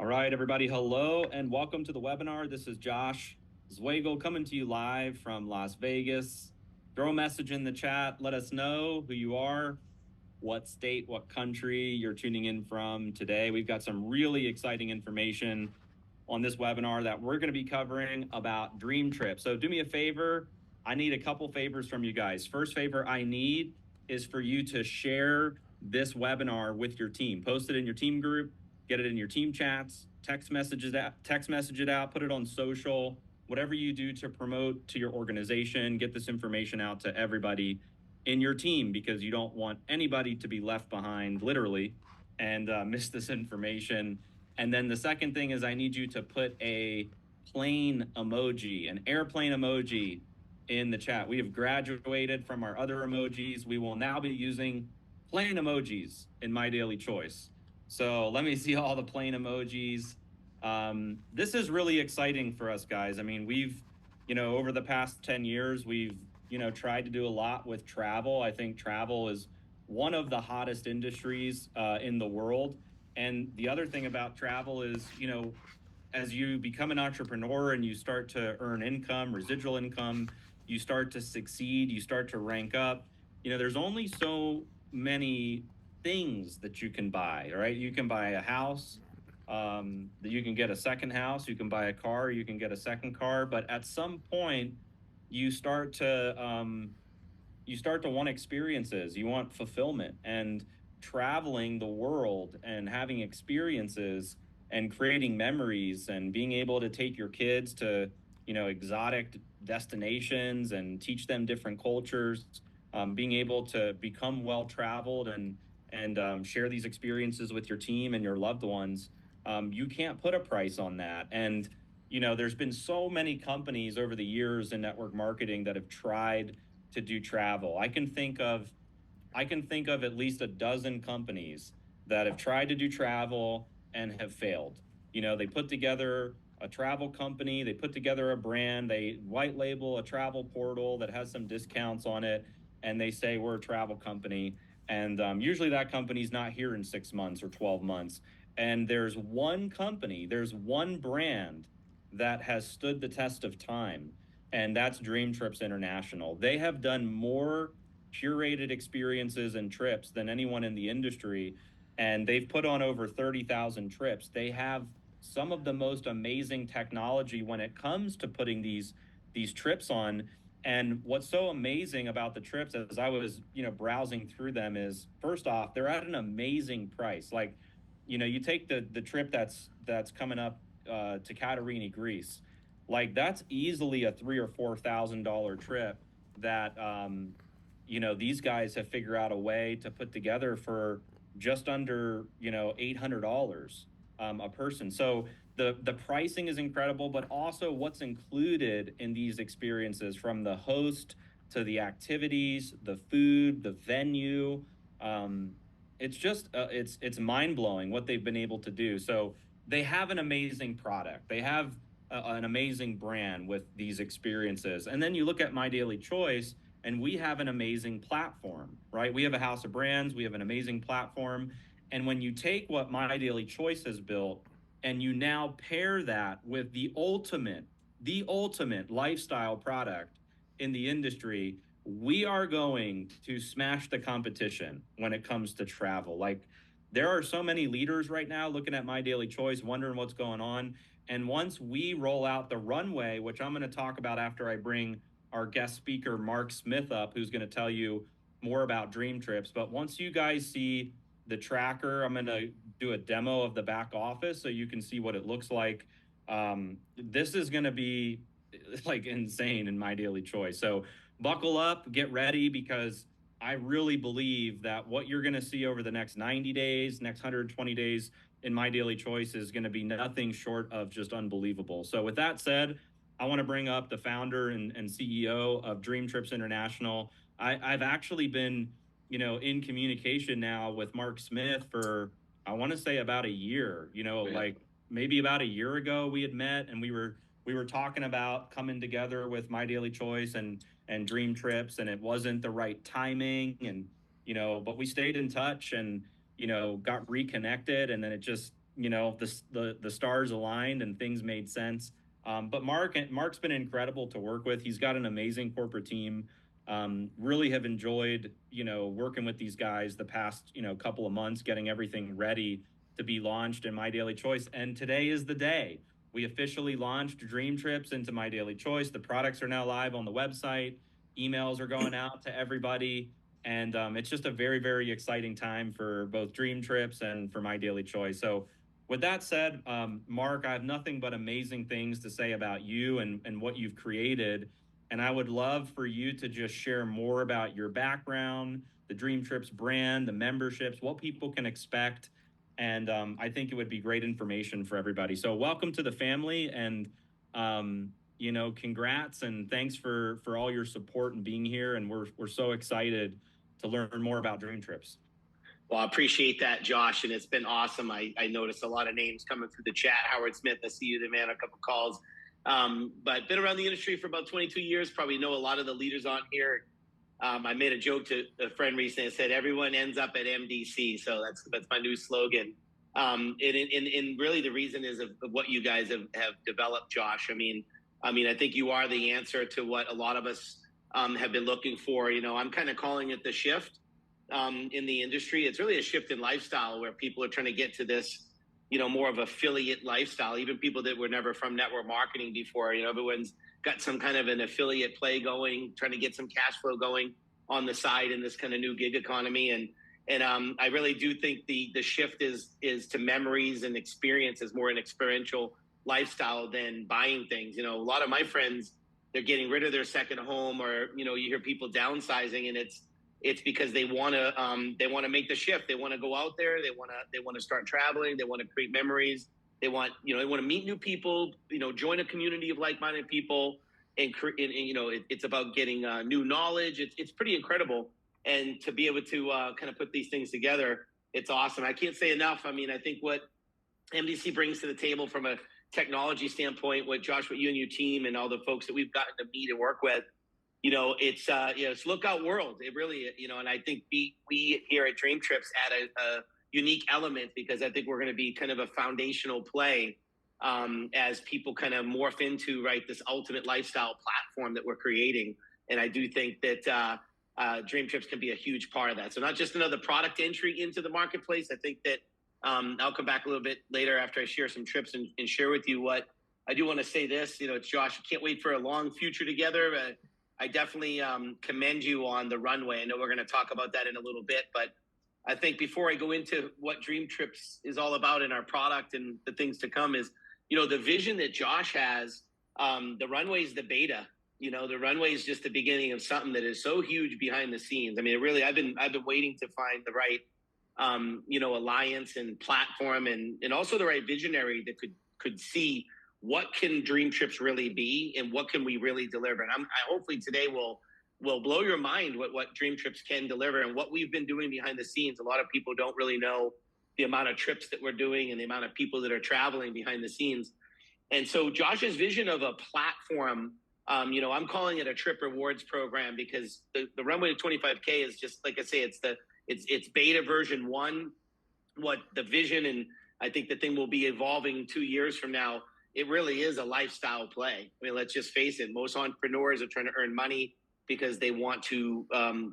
right, everybody. Hello and welcome to the webinar. This is Josh Zwagil coming to you live from Las Vegas. Throw a message in the chat. Let us know who you are, what state, what country you're tuning in from today. We've got some really exciting information on this webinar that we're going to be covering about Dream Trip. So do me a favor. I need a couple favors from you guys. First favor I need is for you to share this webinar with your team. Post it in your team group, get it in your team chats, text message it out, put it on social, whatever you do to promote to your organization, get this information out to everybody in your team, because you don't want anybody to be left behind, literally, and miss this information. And then the second thing is I need you to put a plane emoji, an airplane emoji in the chat. We have graduated from our other emojis. We will now be using plane emojis in My Daily Choice. So let me see all the plane emojis. This is really exciting for us, guys. I mean, we've, over the past 10 years, we've, tried to do a lot with travel. I think travel is one of the hottest industries in the world. And the other thing about travel is, as you become an entrepreneur and you start to earn income, residual income, you start to succeed, you start to rank up, there's only so many things that you can buy, right? You can buy a house, you can get a second house, you can buy a car, you can get a second car, but at some point you start to want experiences, you want fulfillment, and traveling the world and having experiences and creating memories and being able to take your kids to, exotic destinations and teach them different cultures, being able to become well-traveled and share these experiences with your team and your loved ones. You can't put a price on that. And, there's been so many companies over the years in network marketing that have tried to do travel. I can think of at least a dozen companies that have tried to do travel and have failed. They put together a travel company, they put together a brand, they white label a travel portal that has some discounts on it, and they say we're a travel company. And usually that company's not here in 6 months or 12 months. And there's one company, there's one brand that has stood the test of time, and that's Dream Trips International. They have done more curated experiences and trips than anyone in the industry, and they've put on over 30,000 trips. They have some of the most amazing technology when it comes to putting these trips on. And what's so amazing about the trips, as I was, browsing through them, is first off, they're at an amazing price. Like, you take the trip that's coming up to Katerini, Greece. Like, that's easily a $3,000 or $4,000 trip that these guys have figured out a way to put together for just under $800 a person. So the pricing is incredible, but also what's included in these experiences, from the host to the activities, the food, the venue. It's just it's mind-blowing what they've been able to do. So they have an amazing product. They have an amazing brand with these experiences. And then you look at My Daily Choice, and we have an amazing platform, right? We have a house of brands. We have an amazing platform. And when you take what My Daily Choice has built and you now pair that with the ultimate lifestyle product in the industry, we are going to smash the competition when it comes to travel. Like, there are so many leaders right now looking at My Daily Choice, wondering what's going on. And once we roll out the runway, which I'm going to talk about after I bring our guest speaker, Mark Smith, up, who's going to tell you more about Dream Trips. But once you guys see the tracker, I'm going to do a demo of the back office so you can see what it looks like. This is going to be like insane in My Daily Choice. So buckle up, get ready, because I really believe that what you're going to see over the next 90 days, next 120 days in My Daily Choice is going to be nothing short of just unbelievable. So with that said, I want to bring up the founder and CEO of Dream Trips International. I've actually been, in communication now with Mark Smith for, I want to say, about a year. Like maybe about a year ago we had met, and we were talking about coming together with My Daily Choice and Dream Trips, and it wasn't the right timing, and but we stayed in touch and got reconnected, and then it just the stars aligned and things made sense. But Mark's been incredible to work with. He's got an amazing corporate team. Really have enjoyed, working with these guys the past, couple of months, getting everything ready to be launched in My Daily Choice. And today is the day. We officially launched Dream Trips into My Daily Choice. The products are now live on the website. Emails are going out to everybody. And it's just a very, very exciting time for both Dream Trips and for My Daily Choice. So with that said, Mark, I have nothing but amazing things to say about you and what you've created. And I would love for you to just share more about your background, the Dream Trips brand, the memberships, what people can expect. And I think it would be great information for everybody. So welcome to the family, and congrats and thanks for all your support and being here. And we're so excited to learn more about Dream Trips. Well, I appreciate that, Josh, and it's been awesome. I noticed a lot of names coming through the chat. Howard Smith, I see you there, man, a couple calls. But been around the industry for about 22 years, probably know a lot of the leaders on here. I made a joke to a friend recently. I said, everyone ends up at MDC. So that's my new slogan. And really the reason is of what you guys have developed, Josh. I mean, I think you are the answer to what a lot of us have been looking for. I'm kind of calling it the shift in the industry. It's really a shift in lifestyle where people are trying to get to this, more of affiliate lifestyle. Even people that were never from network marketing before, everyone's got some kind of an affiliate play going, trying to get some cash flow going on the side in this kind of new gig economy. And I really do think the shift is to memories and experiences, more an experiential lifestyle than buying things. A lot of my friends, they're getting rid of their second home, or, you hear people downsizing, and it's because they want to make the shift. They want to go out there. They want to start traveling. They want to create memories. They want to meet new people, join a community of like-minded people, and it's about getting new knowledge. It's pretty incredible. And to be able to kind of put these things together, it's awesome. I can't say enough. I mean, I think what MDC brings to the table from a technology standpoint, what Josh, what you and your team and all the folks that we've gotten to meet and work with, it's lookout world. It really, and I think we here at Dream Trips add a unique element, because I think we're going to be kind of a foundational play as people kind of morph into this ultimate lifestyle platform that we're creating. And I do think that Dream Trips can be a huge part of that. So not just another product entry into the marketplace. I think that I'll come back a little bit later after I share some trips and share with you what I do want to say this. It's Josh, I can't wait for a long future together. I definitely commend you on the runway. I know we're going to talk about that in a little bit, but I think before I go into what Dream Trips is all about in our product and the things to come is, the vision that Josh has, the runway is the beta. The runway is just the beginning of something that is so huge behind the scenes. I mean, really, I've been waiting to find the right, alliance and platform, and also the right visionary that could see what can Dream Trips really be and what can we really deliver. And I hopefully today will blow your mind what Dream Trips can deliver and what we've been doing behind the scenes. A lot of people don't really know the amount of trips that we're doing and the amount of people that are traveling behind the scenes. And so Josh's vision of a platform, I'm calling it a trip rewards program, because the runway to 25K is just, like I say, it's beta version 1. What the vision, and I think the thing will be evolving 2 years from now. It really is a lifestyle play. I mean, let's just face it. Most entrepreneurs are trying to earn money because they want to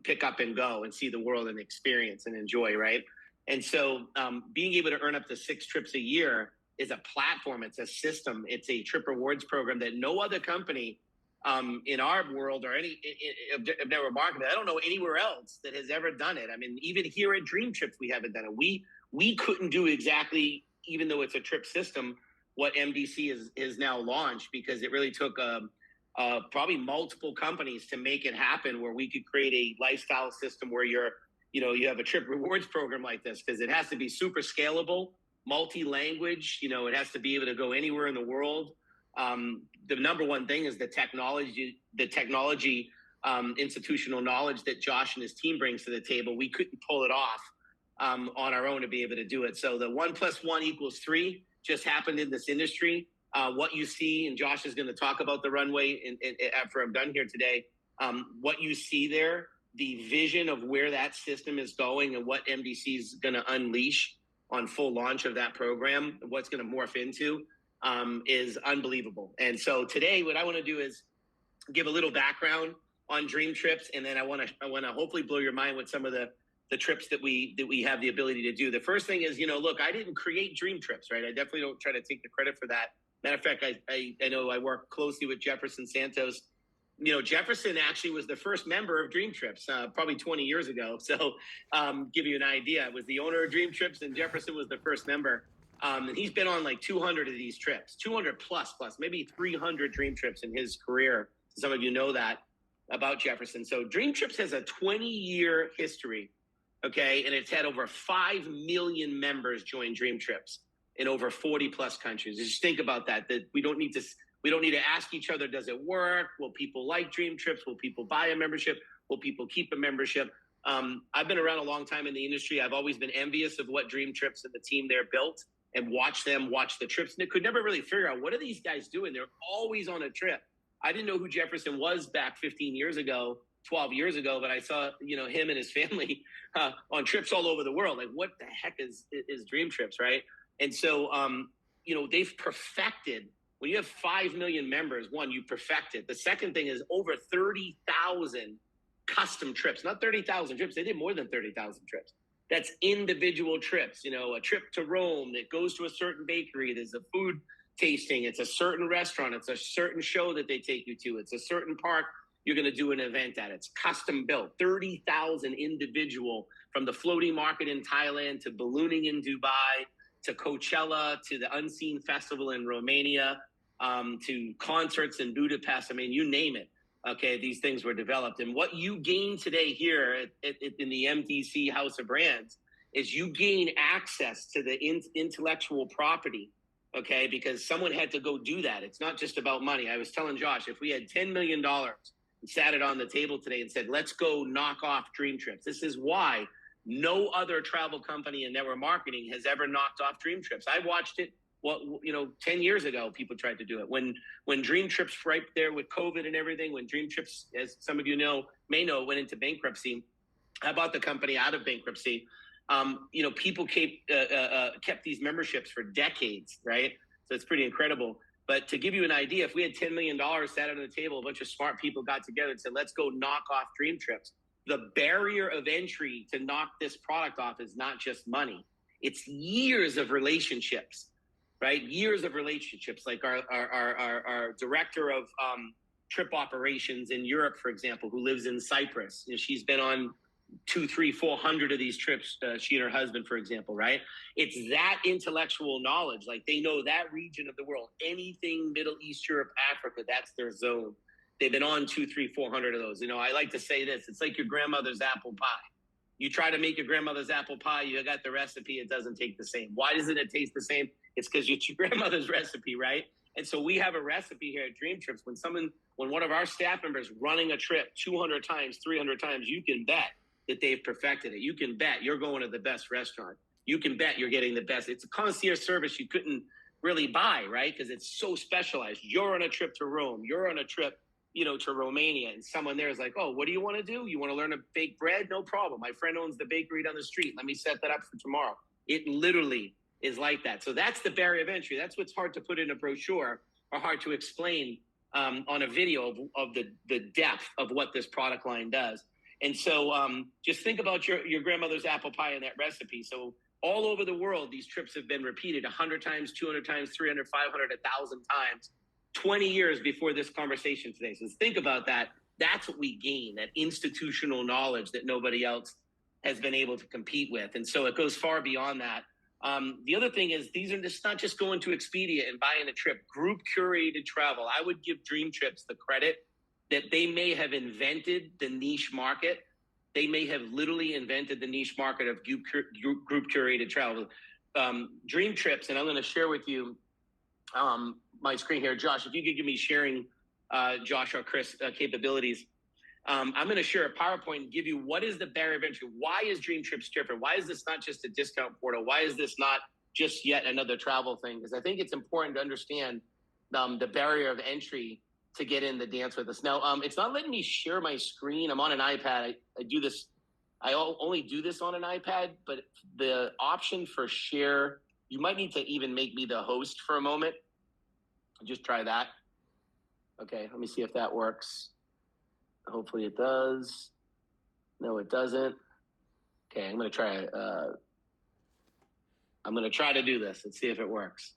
pick up and go and see the world and experience and enjoy, right? And so being able to earn up to 6 trips a year is a platform. It's a system. It's a trip rewards program that no other company in our world or any of network marketing, I don't know anywhere else that has ever done it. I mean, even here at Dream Trips, we haven't done it. We couldn't do exactly, even though it's a trip system, what MDC is now launched, because it really took probably multiple companies to make it happen, where we could create a lifestyle system where you have a trip rewards program like this, because it has to be super scalable, multi-language. It has to be able to go anywhere in the world. The number one thing is the technology, institutional knowledge that Josh and his team brings to the table. We couldn't pull it off on our own to be able to do it. So the 1 + 1 = 3 just happened in this industry. What you see, and Josh is going to talk about the runway and after I'm done here today, what you see there, the vision of where that system is going and what MDC is going to unleash on full launch of that program, what's going to morph into is unbelievable. And so today, what I want to do is give a little background on Dream Trips, and then I want to hopefully blow your mind with some of the trips that we have the ability to do. The first thing is, look, I didn't create Dream Trips, right? I definitely don't try to take the credit for that. Matter of fact, I know I work closely with Jefferson Santos. Jefferson actually was the first member of Dream Trips probably 20 years ago. So give you an idea, it was the owner of Dream Trips, and Jefferson was the first member. And he's been on like 200 of these trips, 200 plus, maybe 300 Dream Trips in his career. Some of you know that about Jefferson. So Dream Trips has a 20-year history, okay? And it's had over 5 million members join Dream Trips in over 40 plus countries. Just think about that we don't need to ask each other, does it work? Will people like Dream Trips? Will people buy a membership? Will people keep a membership? I've been around a long time in the industry. I've always been envious of what Dream Trips and the team there built, and watch the trips. And they could never really figure out, what are these guys doing? They're always on a trip. I didn't know who Jefferson was back 15 years ago, 12 years ago, but I saw, him and his family on trips all over the world. Like, what the heck is Dream Trips, right? And so, they've perfected, when you have 5 million members, one, you perfect it. The second thing is over 30,000 custom trips, not 30,000 trips. They did more than 30,000 trips. That's individual trips, a trip to Rome that goes to a certain bakery. There's a food tasting. It's a certain restaurant. It's a certain show that they take you to. It's a certain park you're going to do an event at. It's custom built. 30,000 individual, from the floating market in Thailand to ballooning in Dubai to Coachella to the Unseen Festival in Romania to concerts in Budapest. I mean, you name it. Okay, these things were developed. And what you gain today here in the MDC House of Brands is you gain access to the intellectual property, okay, because someone had to go do that. It's not just about money. I was telling Josh, if we had $10 million and sat it on the table today and said, let's go knock off Dream Trips. This is why no other travel company in network marketing has ever knocked off Dream Trips. I watched it. 10 years ago, people tried to do it. When Dream Trips, right there with COVID and everything, when Dream Trips, as some of you may know, went into bankruptcy, I bought the company out of bankruptcy. People kept these memberships for decades, right? So it's pretty incredible. But to give you an idea, if we had $10 million sat on the table, a bunch of smart people got together and said, let's go knock off Dream Trips. The barrier of entry to knock this product off is not just money. It's years of relationships. Right? Years of relationships, like our director of trip operations in Europe, for example, who lives in Cyprus. She's been on 200, 300, 400 of these trips, she and her husband, for example, right? It's that intellectual knowledge. Like, they know that region of the world, anything Middle East, Europe, Africa, that's their zone. They've been on 200, 300, 400 of those. I like to say this, it's like your grandmother's apple pie. You try to make your grandmother's apple pie, you got the recipe, it doesn't taste the same. Why doesn't it taste the same? It's because it's your grandmother's recipe, right? And so we have a recipe here at Dream Trips. When one of our staff members running a trip 200 times, 300 times, you can bet that they've perfected it. You can bet you're going to the best restaurant. You can bet you're getting the best. It's a concierge service you couldn't really buy, right? Because it's so specialized. You're on a trip to Rome. You're on a trip, to Romania, and someone there is like, oh, what do you want to do? You want to learn to bake bread? No problem. My friend owns the bakery down the street. Let me set that up for tomorrow. It literally is like that. So that's the barrier of entry. That's what's hard to put in a brochure or hard to explain on a video of the depth of what this product line does. And so just think about your grandmother's apple pie and that recipe. So all over the world, these trips have been repeated 100 times, 200 times, 300, 500, 1,000 times, 20 years before this conversation today. So think about that. That's what we gain, that institutional knowledge that nobody else has been able to compete with. And so it goes far beyond that. The other thing is, these are not just going to Expedia and buying a trip. Group curated travel. I would give Dream Trips the credit that they may have invented the niche market. They may have literally invented the niche market of group curated travel. Dream Trips, and I'm going to share with you my screen here. Josh, if you could give me sharing, Josh or Chris, capabilities. I'm going to share a PowerPoint and give you what is the barrier of entry. Why is Dream Trips different? Why is this not just a discount portal? Why is this not just yet another travel thing? Because I think it's important to understand the barrier of entry to get in the dance with us. Now, it's not letting me share my screen. I'm on an iPad. I do this only do this on an iPad, but the option for share, you might need to even make me the host for a moment. Just try that. Okay, let me see if that works. Hopefully it does. No, it doesn't. Okay, I'm going to try. I'm going to try to do this and see if it works.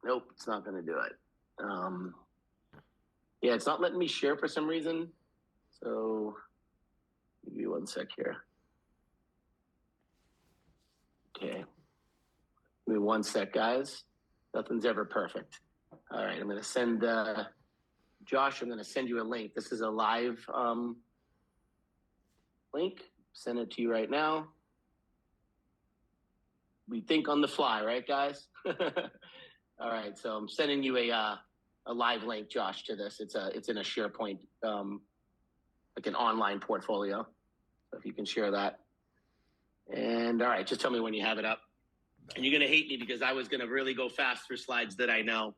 Nope, it's not going to do it. Yeah, it's not letting me share for some reason. So give me 1 sec here. Okay. Give me 1 sec, guys. Nothing's ever perfect. All right, I'm going to send Josh, I'm going to send you a link. This is a live link. Send it to you right now. We think on the fly, right, guys? All right, so I'm sending you a live link, Josh, to this. It's in a SharePoint, like an online portfolio. So if you can share that. And all right, just tell me when you have it up. And you're going to hate me because I was going to really go fast through slides that I know.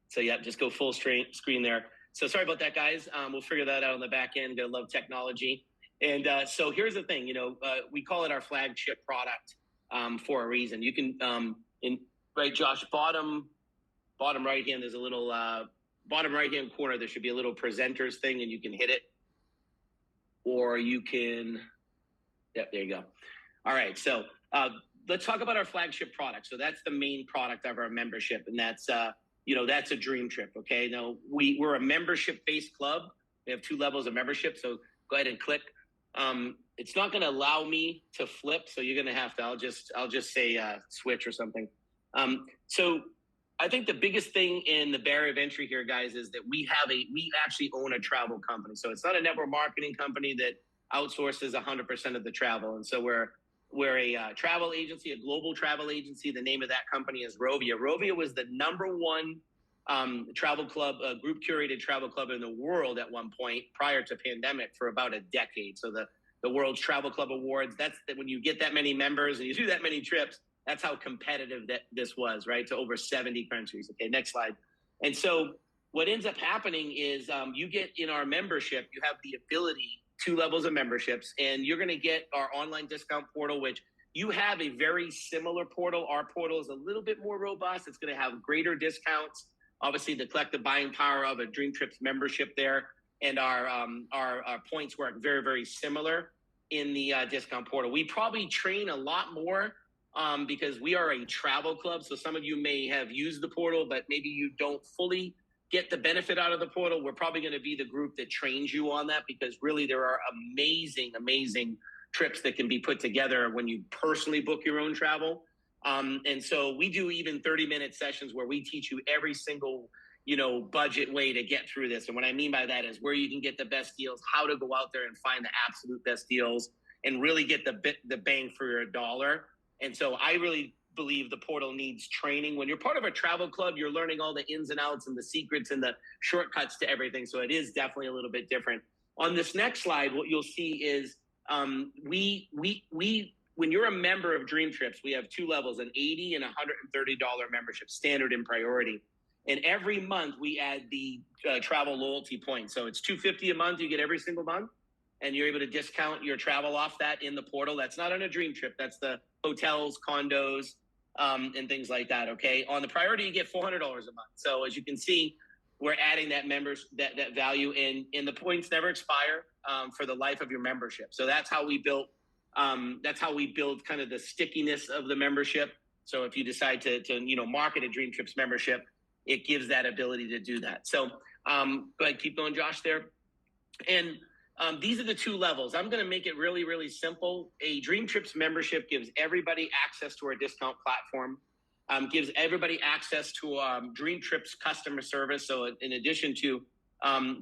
So yeah, just go full screen there. So sorry about that, guys. We'll figure that out on the back end. Gonna love technology. And so here's the thing, we call it our flagship product for a reason. You can, right, Josh, bottom right hand, there's a little, bottom right hand corner, there should be a little presenters thing and you can hit it. Or you can, yep, there you go. All right, so let's talk about our flagship product. So that's the main product of our membership, and that's that's a dream trip. Okay, now we're a membership-based club. We have 2 levels of membership. So go ahead and click. It's not going to allow me to flip, so you're going to have to. I'll just say switch or something. So I think the biggest thing in the barrier of entry here, guys, is that we actually own a travel company. So it's not a network marketing company that outsources 100% of the travel, and so we're a travel agency, a global travel agency. The name of that company is Rovia. Rovia was the #1 travel club, group curated travel club in the world at one point prior to pandemic for about a decade. So the World's Travel Club Awards, when you get that many members and you do that many trips, that's how competitive that this was, right? To over 70 countries. Okay, next slide. And so what ends up happening is you get in our membership, you have the ability, 2 levels of memberships, and you're going to get our online discount portal, which you have a very similar portal. Our portal is a little bit more robust. It's going to have greater discounts. Obviously, the collective buying power of a Dream Trips membership there, and our points work very, very similar in the discount portal. We probably train a lot more because we are a travel club. So some of you may have used the portal, but maybe you don't fully get the benefit out of the portal. We're probably going to be the group that trains you on that, because really there are amazing, amazing trips that can be put together when you personally book your own travel. And so we do even 30-minute sessions where we teach you every single, budget way to get through this. And what I mean by that is where you can get the best deals, how to go out there and find the absolute best deals and really get the bang for your dollar. And so I really believe the portal needs training. When you're part of a travel club, you're learning all the ins and outs and the secrets and the shortcuts to everything. So it is definitely a little bit different. On this next slide, what you'll see is when you're a member of Dream Trips, we have 2 levels, an $80 and $130 membership, standard and priority. And every month we add the travel loyalty points. So it's $250 a month you get every single month, and you're able to discount your travel off that in the portal. That's not on a Dream Trip. That's the hotels, condos, and things like that. Okay. On the priority, you get $400 a month. So as you can see, we're adding that that value in, and the points never expire for the life of your membership. So that's how we built. That's how we build kind of the stickiness of the membership. So if you decide to market a Dream Trips membership, it gives that ability to do that. So go ahead, keep going, Josh, there. And these are the 2 levels. I'm going to make it really, really simple. A Dream Trips membership gives everybody access to our discount platform, gives everybody access to Dream Trips customer service. So in addition to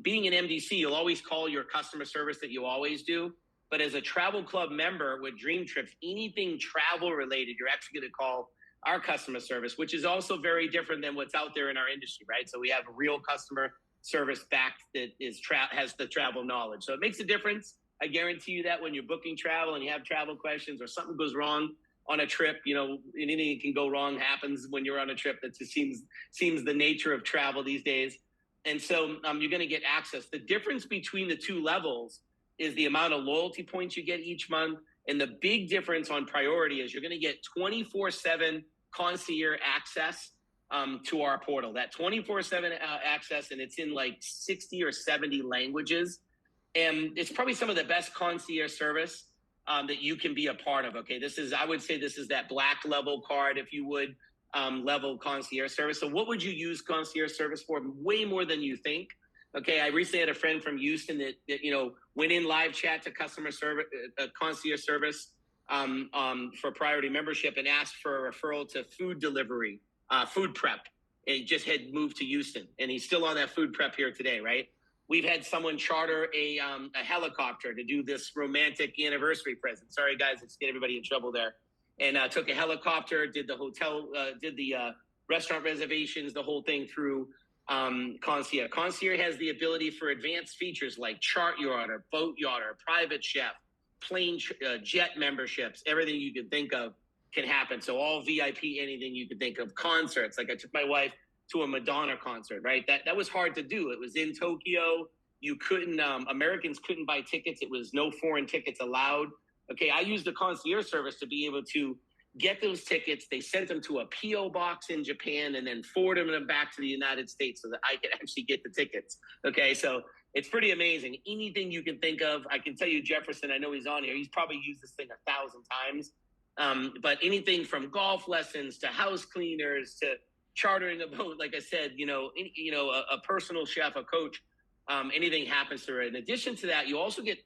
being an MDC, you'll always call your customer service that you always do. But as a travel club member with Dream Trips, anything travel related, you're actually going to call our customer service, which is also very different than what's out there in our industry, right? So we have a real customer service backed that has the travel knowledge. So it makes a difference. I guarantee you that when you're booking travel and you have travel questions or something goes wrong on a trip, anything that can go wrong happens when you're on a trip. That just seems the nature of travel these days. And so you're going to get access. The difference between the two levels is the amount of loyalty points you get each month. And the big difference on priority is you're going to get 24/7 concierge access to our portal. That 24/7 access, and it's in like 60 or 70 languages. And it's probably some of the best concierge service that you can be a part of. Okay, I would say this is that black level card, if you would, level concierge service. So what would you use concierge service for? Way more than you think. Okay, I recently had a friend from Houston that went in live chat to customer service, concierge service for priority membership, and asked for a referral to food delivery, food prep. And he just had moved to Houston, and he's still on that food prep here today, right? We've had someone charter a helicopter to do this romantic anniversary present. Sorry, guys, let's get everybody in trouble there. And took a helicopter, did the hotel, did the restaurant reservations, the whole thing through concierge. Concierge has the ability for advanced features like chart yarder, boat yarder, private chef, plane jet memberships. Everything you can think of can happen. So all VIP, anything you can think of. Concerts, like I took my wife to a Madonna concert, right? That was hard to do. It was in Tokyo. You couldn't, Americans couldn't buy tickets. It was no foreign tickets allowed. Okay, I used the concierge service to be able to get those tickets. They sent them to a P.O. box in Japan and then forwarded them back to the United States so that I could actually get the tickets. Okay, so it's pretty amazing. Anything you can think of. I can tell you, Jefferson, I know he's on here. He's probably used this thing 1,000 times. But anything from golf lessons to house cleaners to chartering a boat, like I said, a personal chef, a coach, anything happens to it. In addition to that, you also get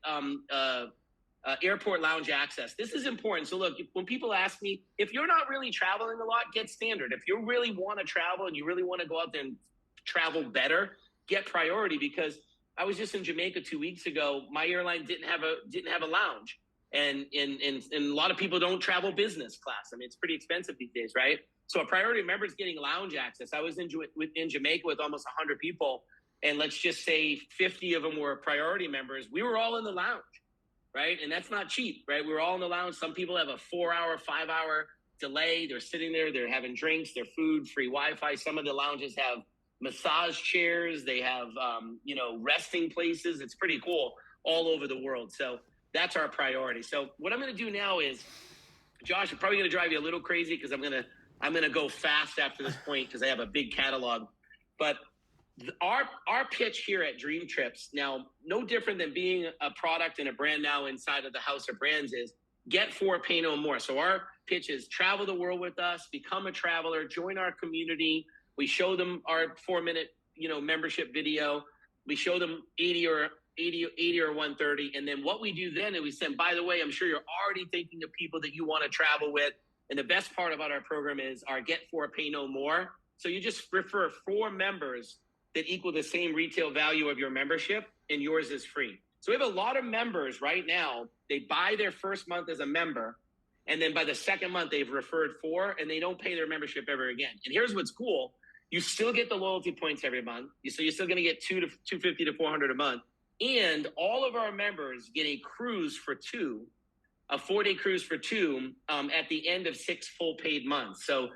airport lounge access. This is important. So look, when people ask me, if you're not really traveling a lot, get standard. If you really want to travel and you really want to go out there and travel better, get priority, because I was just in Jamaica 2 weeks ago. My airline didn't have a lounge. And a lot of people don't travel business class. I mean, it's pretty expensive these days, right? So a priority member is getting lounge access. I was in Jamaica with almost 100 people, and let's just say 50 of them were priority members. We were all in the lounge, right? And that's not cheap, right? We were all in the lounge. Some people have a 4-hour, 5-hour delay. They're sitting there. They're having drinks, their food, free Wi-Fi. Some of the lounges have massage chairs. They have, resting places. It's pretty cool all over the world. So that's our priority. So what I'm going to do now is, Josh, I'm probably going to drive you a little crazy because I'm going to go fast after this point because I have a big catalog. But our pitch here at Dream Trips, now no different than being a product and a brand now inside of the House of Brands, is get 4, pay no more. So our pitch is travel the world with us, become a traveler, join our community. We show them our 4-minute, membership video. We show them 80 or 130. And then what we do then is we send, by the way, I'm sure you're already thinking of people that you want to travel with. And the best part about our program is our get 4, pay no more. So you just refer 4 members that equal the same retail value of your membership, and yours is free. So we have a lot of members right now. They buy their first month as a member, and then by the second month, they've referred 4, and they don't pay their membership ever again. And here's what's cool. You still get the loyalty points every month. So you're still going to get $250 to $400 a month. And all of our members get a cruise for 2, a 4-day cruise for 2 at the end of 6 full paid months. So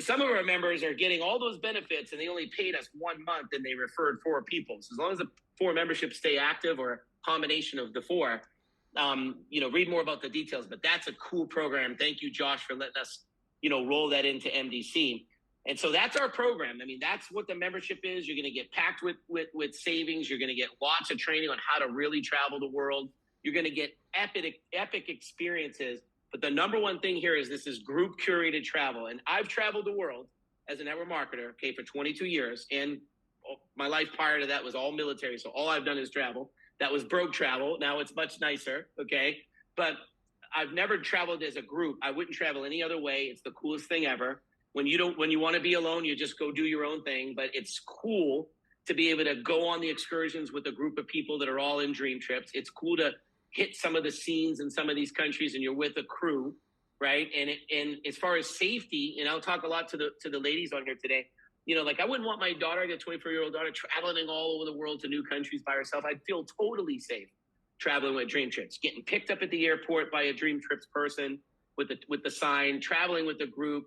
some of our members are getting all those benefits and they only paid us 1 month and they referred 4 people. So as long as the 4 memberships stay active, or a combination of the 4, read more about the details. But that's a cool program. Thank you, Josh, for letting us, roll that into MDC. And so that's our program. I mean, that's what the membership is. You're going to get packed with savings. You're going to get lots of training on how to really travel the world. You're going to get epic experiences. But the number one thing here is this is group curated travel. And I've traveled the world as a network marketer, for 22 years. And my life prior to that was all military. So all I've done is travel. That was broke travel. Now it's much nicer. Okay. But I've never traveled as a group. I wouldn't travel any other way. It's the coolest thing ever. When you want to be alone, you just go do your own thing. But it's cool to be able to go on the excursions with a group of people that are all in Dream Trips. It's cool to hit some of the scenes in some of these countries and you're with a crew, right? And as far as safety, and I'll talk a lot to the ladies on here today, I wouldn't want my daughter, the 24-year-old daughter, traveling all over the world to new countries by herself. I'd feel totally safe traveling with Dream Trips, getting picked up at the airport by a Dream Trips person with the sign, traveling with a group,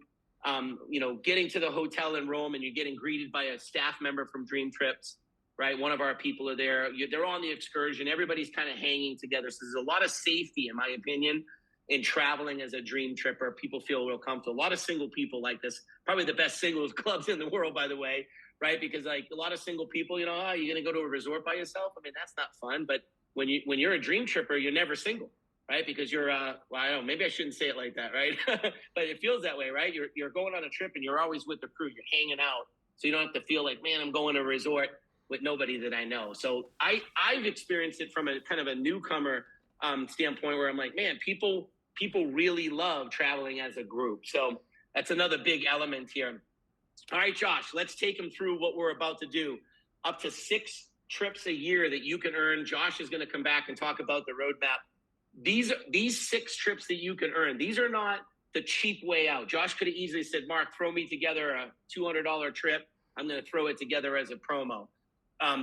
getting to the hotel in Rome and you're getting greeted by a staff member from Dream Trips. right? One of our people are there. They're on the excursion. Everybody's kind of hanging together. So there's a lot of safety, in my opinion, in traveling as a dream tripper. People feel real comfortable. A lot of single people like this. Probably the best singles clubs in the world, by the way, right? Because like a lot of single people, you're going to go to a resort by yourself. I mean, that's not fun. But when you're a dream tripper, you're never single, right? Because you're, well, I don't know, maybe I shouldn't say it like that, right? But it feels that way, right? You're going on a trip and you're always with the crew. You're hanging out. So you don't have to feel like, man, I'm going to a resort with nobody that I know. So I've experienced it from a kind of a newcomer standpoint where I'm like, man, people really love traveling as a group. So that's another big element here. All right, Josh, let's take them through what we're about to do. Up to 6 trips a year that you can earn. Josh is going to come back and talk about the roadmap. These 6 trips that you can earn, these are not the cheap way out. Josh could have easily said, Mark, throw me together a $200 trip. I'm going to throw it together as a promo.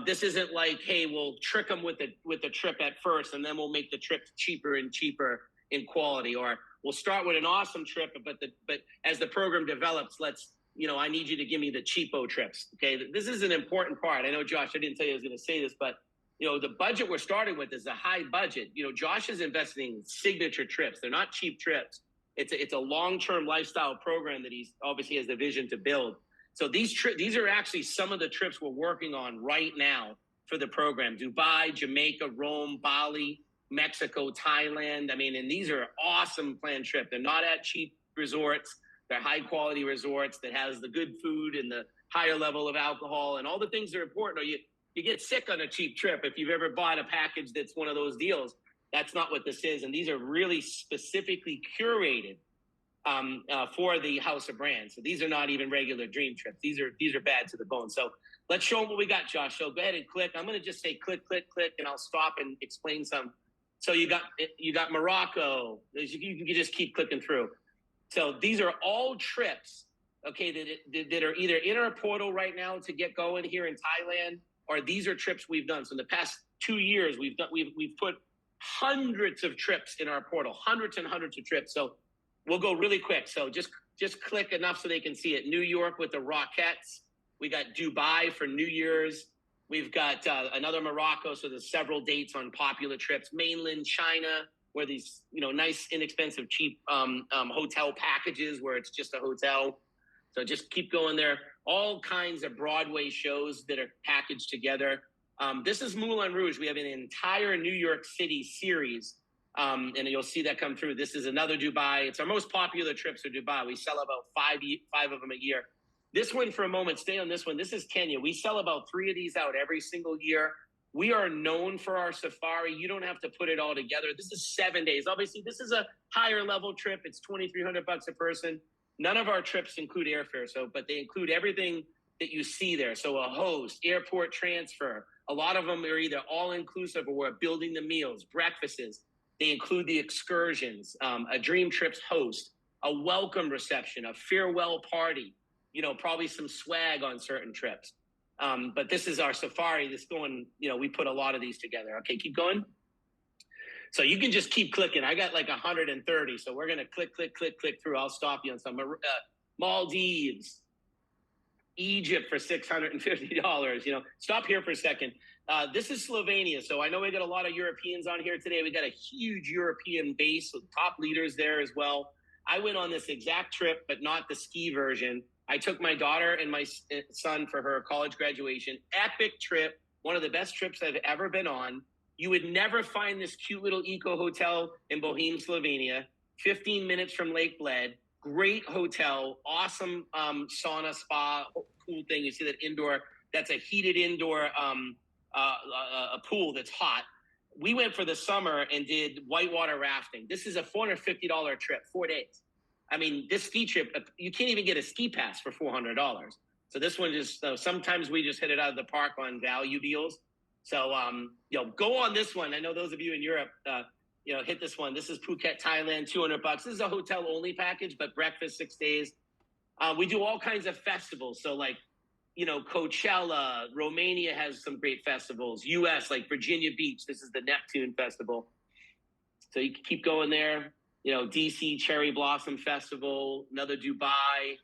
This isn't like, hey, we'll trick them with the trip at first, and then we'll make the trip cheaper and cheaper in quality, or we'll start with an awesome trip, but as the program develops, I need you to give me the cheapo trips. Okay, this is an important part. I know, Josh, I didn't tell you I was going to say this, but the budget we're starting with is a high budget. Josh is investing in signature trips. They're not cheap trips. It's a long-term lifestyle program that he's obviously has the vision to build. So these are actually some of the trips we're working on right now for the program: Dubai, Jamaica, Rome, Bali, Mexico, Thailand. I mean, and these are awesome planned trips. They're not at cheap resorts. They're high quality resorts that has the good food and the higher level of alcohol and all the things that are important. Or you get sick on a cheap trip if you've ever bought a package that's one of those deals. That's not what this is. And these are really specifically curated for the House of Brands. So these are not even regular dream trips. These are bad to the bone. So let's show them what we got, Josh. So go ahead and click. I'm going to just say click, click, click, and I'll stop and explain some. So you got Morocco. You can just keep clicking through. So these are all trips, okay, that are either in our portal right now to get going here in Thailand, or these are trips we've done. So in the past 2 years, we've put hundreds of trips in our portal, hundreds and hundreds of trips. So we'll go really quick. So just click enough so they can see it. New York with the Rockettes. We got Dubai for New Year's. We've got another Morocco. So there's several dates on popular trips. Mainland China, where these nice, inexpensive, cheap hotel packages where it's just a hotel. So just keep going there. All kinds of Broadway shows that are packaged together. This is Moulin Rouge. We have an entire New York City series. And you'll see that come through. This is another Dubai. It's our most popular trips to Dubai. We sell about five of them a year. This one, for a moment, stay on this one. This is Kenya. We sell about 3 of these out every single year. We are known for our safari. You don't have to put it all together. This is 7 days. Obviously, this is a higher level trip. It's $2,300 a person. None of our trips include airfare, but they include everything that you see there. So a host, airport transfer. A lot of them are either all inclusive or we're building the meals, breakfasts. They include the excursions, a dream trips host, a welcome reception, a farewell party, probably some swag on certain trips. But this is our safari. This going, we put a lot of these together. Okay, keep going. So you can just keep clicking. I got like 130. So we're going to click through. I'll stop you on some. Maldives, Egypt for $650. Stop here for a second. This is Slovenia. So I know we got a lot of Europeans on here today. We got a huge European base with top leaders there as well. I went on this exact trip, but not the ski version. I took my daughter and my son for her college graduation. Epic trip. One of the best trips I've ever been on. You would never find this cute little eco hotel in Bohemia, Slovenia. 15 minutes from Lake Bled. Great hotel. Awesome sauna, spa, cool thing. You see that indoor. That's a heated indoor a pool that's hot. We went for the summer and did whitewater rafting. This is a $450 trip, 4 days. I mean, this ski trip, you can't even get a ski pass for $400. So this one just, sometimes we just hit it out of the park on value deals. So, go on this one. I know those of you in Europe, hit this one. This is Phuket, Thailand, $200. This is a hotel only package, but breakfast 6 days. We do all kinds of festivals. So like, Coachella, Romania has some great festivals. US, like Virginia Beach, this is the Neptune Festival. So you can keep going there. DC Cherry Blossom Festival, another Dubai.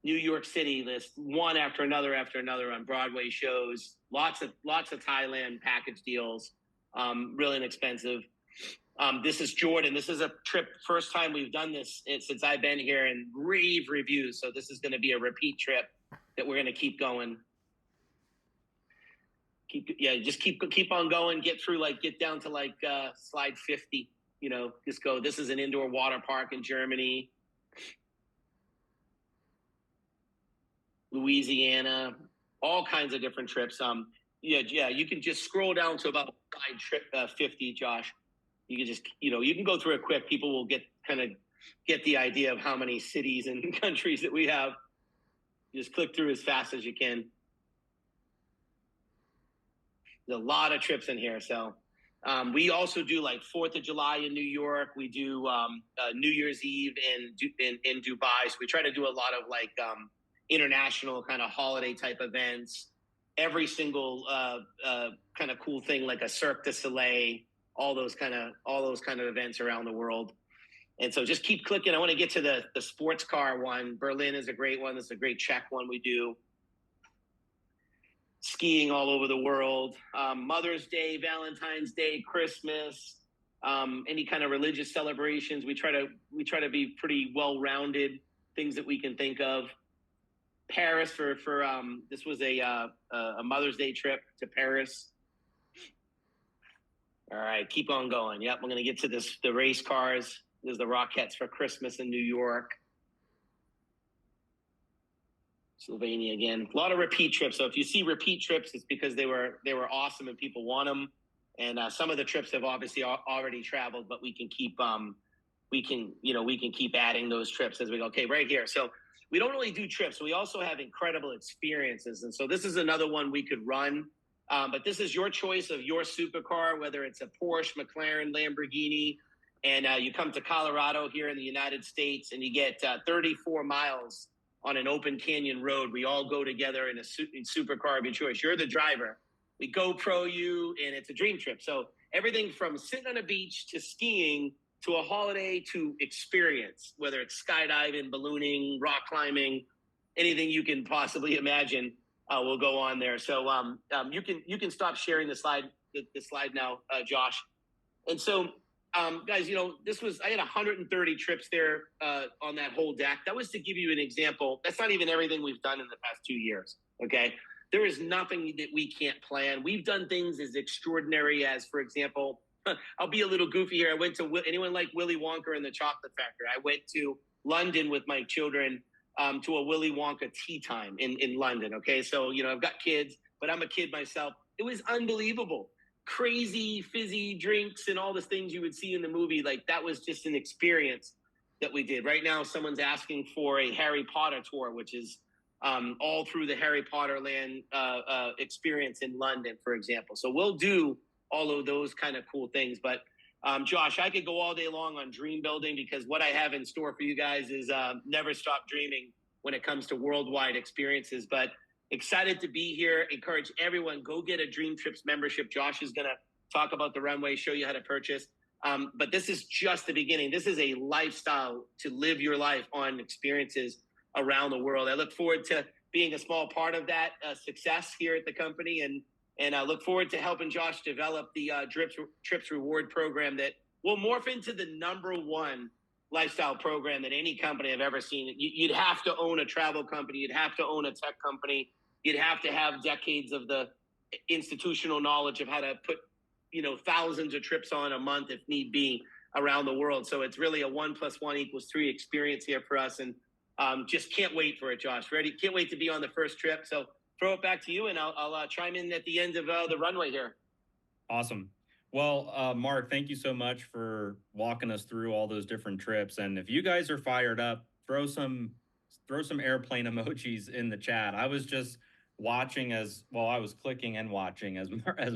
New York City list, one after another on Broadway shows. Lots of Thailand package deals, really inexpensive. This is Jordan. This is a trip, first time we've done this since I've been here, and rave reviews. So this is going to be a repeat trip that we're going to keep going. Just keep on going. Get down to slide 50. Just go. This is an indoor water park in Germany, Louisiana, all kinds of different trips. You can just scroll down to about slide 50, Josh. You can just, you can go through it quick. People will get the idea of how many cities and countries that we have. Just click through as fast as you can. There's a lot of trips in here. So we also do 4th of July in New York. We do New Year's Eve in Dubai. So we try to do a lot of international kind of holiday type events. Every single kind of cool thing, like a Cirque du Soleil, all those kind of events around the world. And so just keep clicking. I want to get to the sports car one. Berlin is a great one. This is a great Czech one we do. Skiing all over the world. Mother's Day, Valentine's Day, Christmas, any kind of religious celebrations. We try to be pretty well-rounded, things that we can think of. Paris for this was a Mother's Day trip to Paris. All right, keep on going. Yep, we're going to get to the race cars. There's the Rockettes for Christmas in New York. Slovenia again. A lot of repeat trips. So if you see repeat trips, it's because they were awesome and people want them. And some of the trips have obviously already traveled, but we can keep keep adding those trips as we go. Okay, right here. So we don't only do trips. We also have incredible experiences. And so this is another one we could run. But this is your choice of your supercar, whether it's a Porsche, McLaren, Lamborghini, and you come to Colorado here in the United States and you get 34 miles on an open canyon road. We all go together in a supercar of your choice. You're the driver. We GoPro you, and it's a dream trip. So everything from sitting on a beach to skiing to a holiday to experience, whether it's skydiving, ballooning, rock climbing, anything you can possibly imagine, will go on there. So you can stop sharing the slide now, Josh. And so, guys, I had 130 trips there on that whole deck. That was to give you an example. That's not even everything we've done in the past 2 years. Okay. There is nothing that we can't plan. We've done things as extraordinary as, for example, I'll be a little goofy here. I went to, anyone like Willy Wonka and the Chocolate Factory? I went to London with my children to a Willy Wonka tea time in London. Okay. So, I've got kids, but I'm a kid myself. It was unbelievable. Crazy fizzy drinks and all the things you would see in the movie. That was just an experience that we did. Right now, someone's asking for a Harry Potter tour, which is all through the Harry Potter land experience in London, for example. So we'll do all of those kind of cool things. But Josh, I could go all day long on dream building, because what I have in store for you guys is never stop dreaming when it comes to worldwide experiences. But excited to be here. Encourage everyone, go get a Dream Trips membership. Josh is going to talk about the runway, show you how to purchase. But this is just the beginning. This is a lifestyle to live your life on experiences around the world. I look forward to being a small part of that success here at the company. And I look forward to helping Josh develop the Trips Reward program that will morph into the #1 lifestyle program that any company I've ever seen. You'd have to own a travel company. You'd have to own a tech company. You'd have to have decades of the institutional knowledge of how to put, thousands of trips on a month if need be around the world. So it's really a 1 + 1 = 3 experience here for us. And just can't wait for it, Josh. Ready? Can't wait to be on the first trip. So throw it back to you, and I'll chime in at the end of the runway here. Awesome. Well, Mark, thank you so much for walking us through all those different trips. And if you guys are fired up, throw some airplane emojis in the chat. I was just watching I was clicking and watching as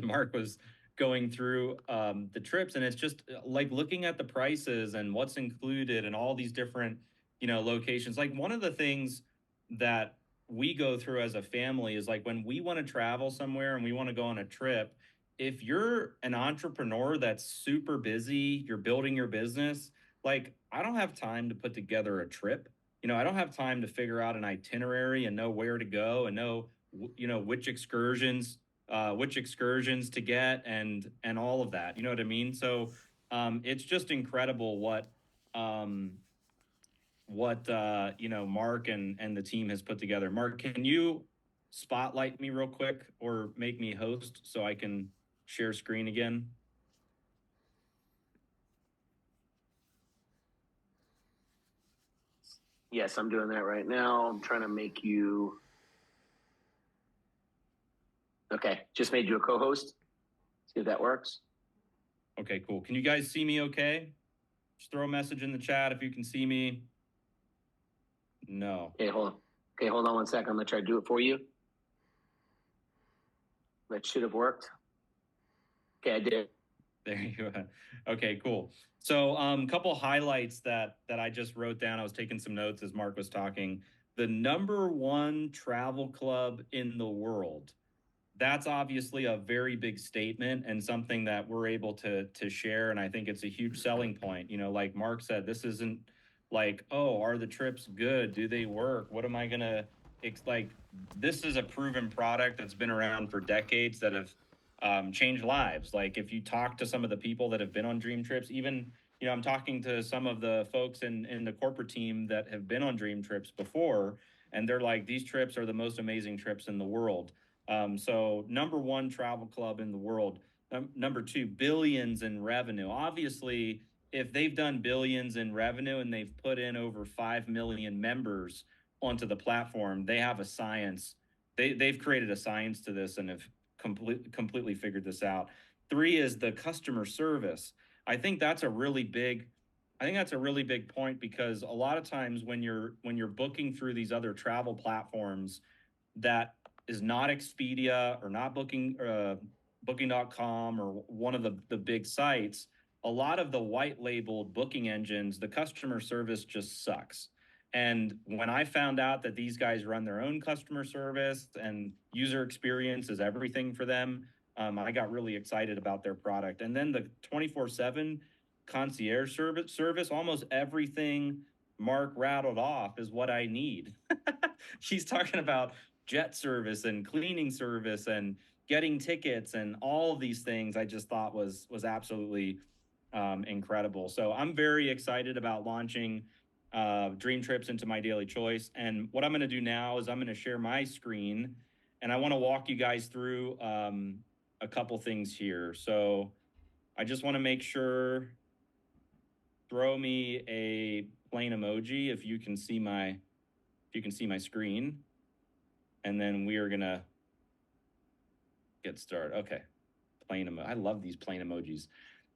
Mark was going through the trips, and it's just like looking at the prices and what's included and all these different locations. Like, one of the things that we go through as a family is, like, when we want to travel somewhere and we want to go on a trip, if you're an entrepreneur that's super busy, you're building your business, like, I don't have time to put together a trip. I don't have time to figure out an itinerary and know where to go and know, which excursions to get and all of that. You know what I mean? So it's just incredible um, what Mark and the team has put together. Mark, can you spotlight me real quick or make me host so I can share screen again? Yes, I'm doing that right now. I'm trying to make you. Okay, just made you a co-host. See if that works. Okay, cool. Can you guys see me okay? Just throw a message in the chat if you can see me. No. Okay, hold on. Okay, hold on one second. I'm gonna try to do it for you. That should have worked. Okay, I did. There you go. Okay, cool. So, couple highlights that I just wrote down. I was taking some notes as Mark was talking. The number one travel club in the world. That's obviously a very big statement and something that we're able to share. And I think it's a huge selling point. Like Mark said, this isn't like, oh, are the trips good? Do they work? What am I gonna like? This is a proven product that's been around for decades that have changed lives. Like if you talk to some of the people that have been on dream trips, even I'm talking to some of the folks in the corporate team that have been on dream trips before, and they're like, these trips are the most amazing trips in the world. So number one travel club in the world. Number two, billions in revenue. Obviously, if they've done billions in revenue and they've put in over 5 million members onto the platform, they have a science. They've created a science to this and have completely figured this out. Three is the customer service. I think that's a really big point because a lot of times when you're booking through these other travel platforms that is not Expedia or not booking.com or one of the big sites, a lot of the white labeled booking engines, the customer service just sucks. And when I found out that these guys run their own customer service and user experience is everything for them, I got really excited about their product. And then the 24/7 concierge service, almost everything Mark rattled off is what I need. He's talking about jet service and cleaning service and getting tickets and all of these things. I just thought was absolutely incredible. So I'm very excited about launching Dream Trips into My Daily Choice. And what I'm going to do now is I'm going to share my screen, and I want to walk you guys through a couple things here. So I just want to make sure. Throw me a plain emoji if you can see my screen, and then we are gonna get started. Okay, plain emoji. I love these plain emojis.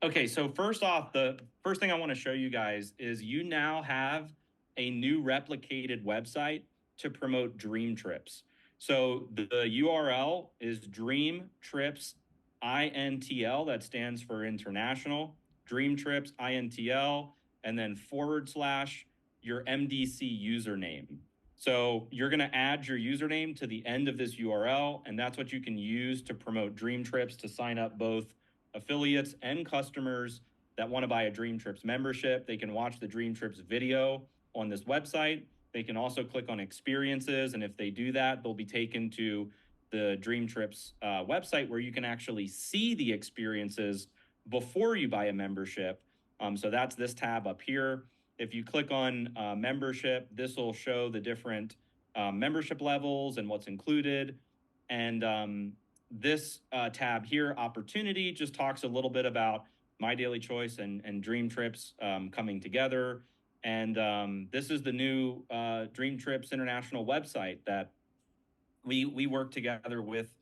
Okay, so first off, the first thing I want to show you guys is you now have a new replicated website to promote Dream Trips. So the URL is Dream Trips INTL, that stands for international, Dream Trips INTL, and then / your MDC username. So you're going to add your username to the end of this URL, and that's what you can use to promote Dream Trips to sign up both affiliates and customers that want to buy a Dream Trips membership. They can watch the Dream Trips video on this website. They can also click on experiences, and if they do that, they'll be taken to the Dream Trips website where you can actually see the experiences before you buy a membership. So that's this tab up here. If you click on membership, this will show the different membership levels and what's included. And this tab here, opportunity, just talks a little bit about My Daily Choice and Dream Trips coming together. And this is the new Dream Trips International website that we work together with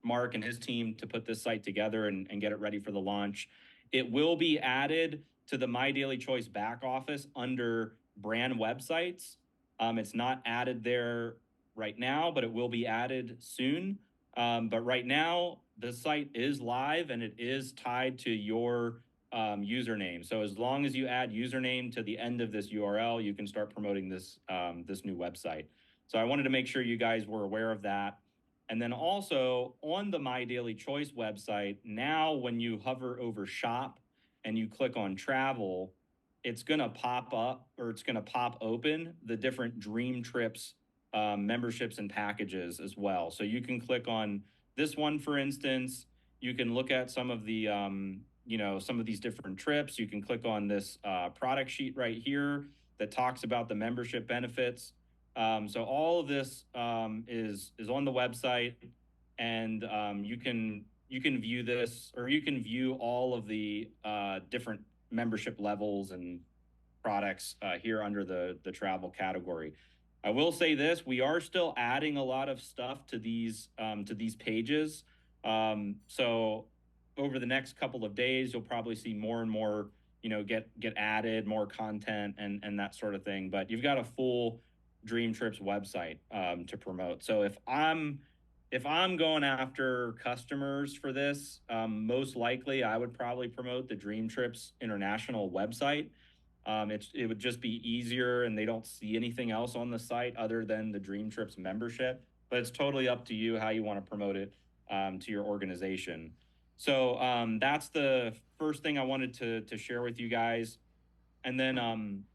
Mark and his team to put this site together and get it ready for the launch. It will be added to the My Daily Choice back office under brand websites. It's not added there right now, but it will be added soon. But right now, the site is live and it is tied to your username. So as long as you add username to the end of this URL, you can start promoting this new website. So I wanted to make sure you guys were aware of that. And then also on the My Daily Choice website, now when you hover over shop and you click on travel, it's going to pop up, or it's going to pop open the different Dream Trips memberships and packages as well. So you can click on this one, for instance. You can look at some of the, some of these different trips. You can click on this product sheet right here that talks about the membership benefits. So all of this is on the website, and you can view this, or you can view all of the different membership levels and products here under the travel category. I will say this: we are still adding a lot of stuff to these pages. So over the next couple of days, you'll probably see more and more, get added, more content and that sort of thing. But you've got a full Dream Trips website to promote. So if I'm going after customers for this, most likely I would probably promote the Dream Trips International website. It would just be easier, and they don't see anything else on the site other than the Dream Trips membership. But it's totally up to you how you want to promote it to your organization. So that's the first thing I wanted to share with you guys. And then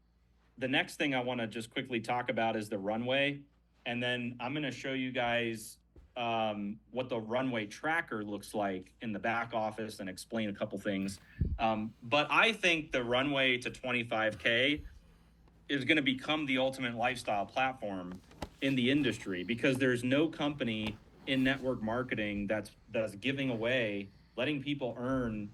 the next thing I want to just quickly talk about is the runway. And then I'm going to show you guys what the runway tracker looks like in the back office and explain a couple things. But I think the runway to 25K is going to become the ultimate lifestyle platform in the industry, because there's no company in network marketing that's giving away, letting people earn,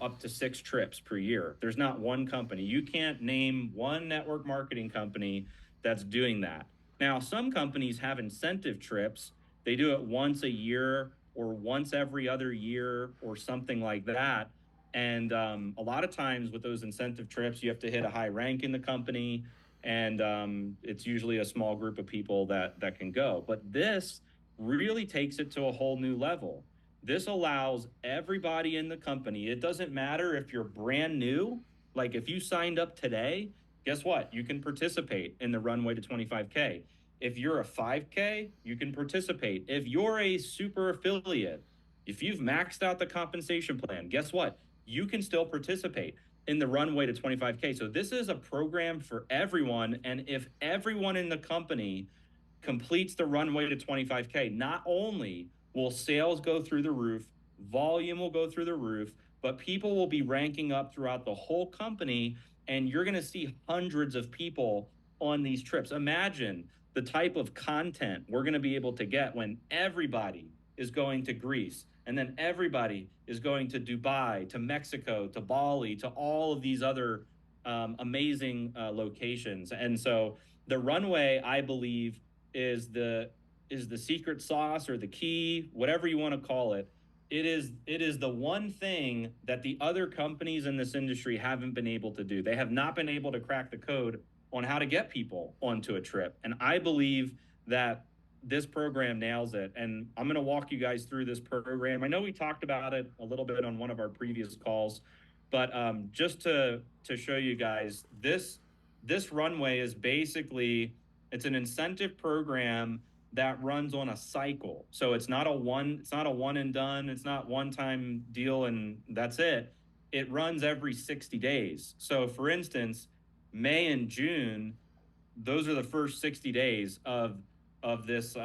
up to 6 trips per year. There's not one company. You can't name one network marketing company that's doing that. Now, some companies have incentive trips. They do it once a year or once every other year or something like that. And a lot of times with those incentive trips, you have to hit a high rank in the company, and it's usually a small group of people that can go. But this really takes it to a whole new level. This allows everybody in the company. It doesn't matter if you're brand new. Like, if you signed up today, guess what? You can participate in the runway to 25K. If you're a 5K, you can participate. If you're a super affiliate, if you've maxed out the compensation plan, guess what? You can still participate in the runway to 25K. So this is a program for everyone. And if everyone in the company completes the runway to 25K, not only will sales go through the roof, volume will go through the roof, but people will be ranking up throughout the whole company. And you're going to see hundreds of people on these trips. Imagine the type of content we're going to be able to get when everybody is going to Greece, and then everybody is going to Dubai, to Mexico, to Bali, to all of these other amazing locations. And so the runway, I believe, is the secret sauce, or the key, whatever you want to call it. It is the one thing that the other companies in this industry haven't been able to do. They have not been able to crack the code on how to get people onto a trip. And I believe that this program nails it. And I'm going to walk you guys through this program. I know we talked about it a little bit on one of our previous calls, but just to show you guys, this runway is basically, it's an incentive program that runs on a cycle. So it's not a one and done. It's not one time deal and that's it. It runs every 60 days. So for instance, May and June, those are the first 60 days of this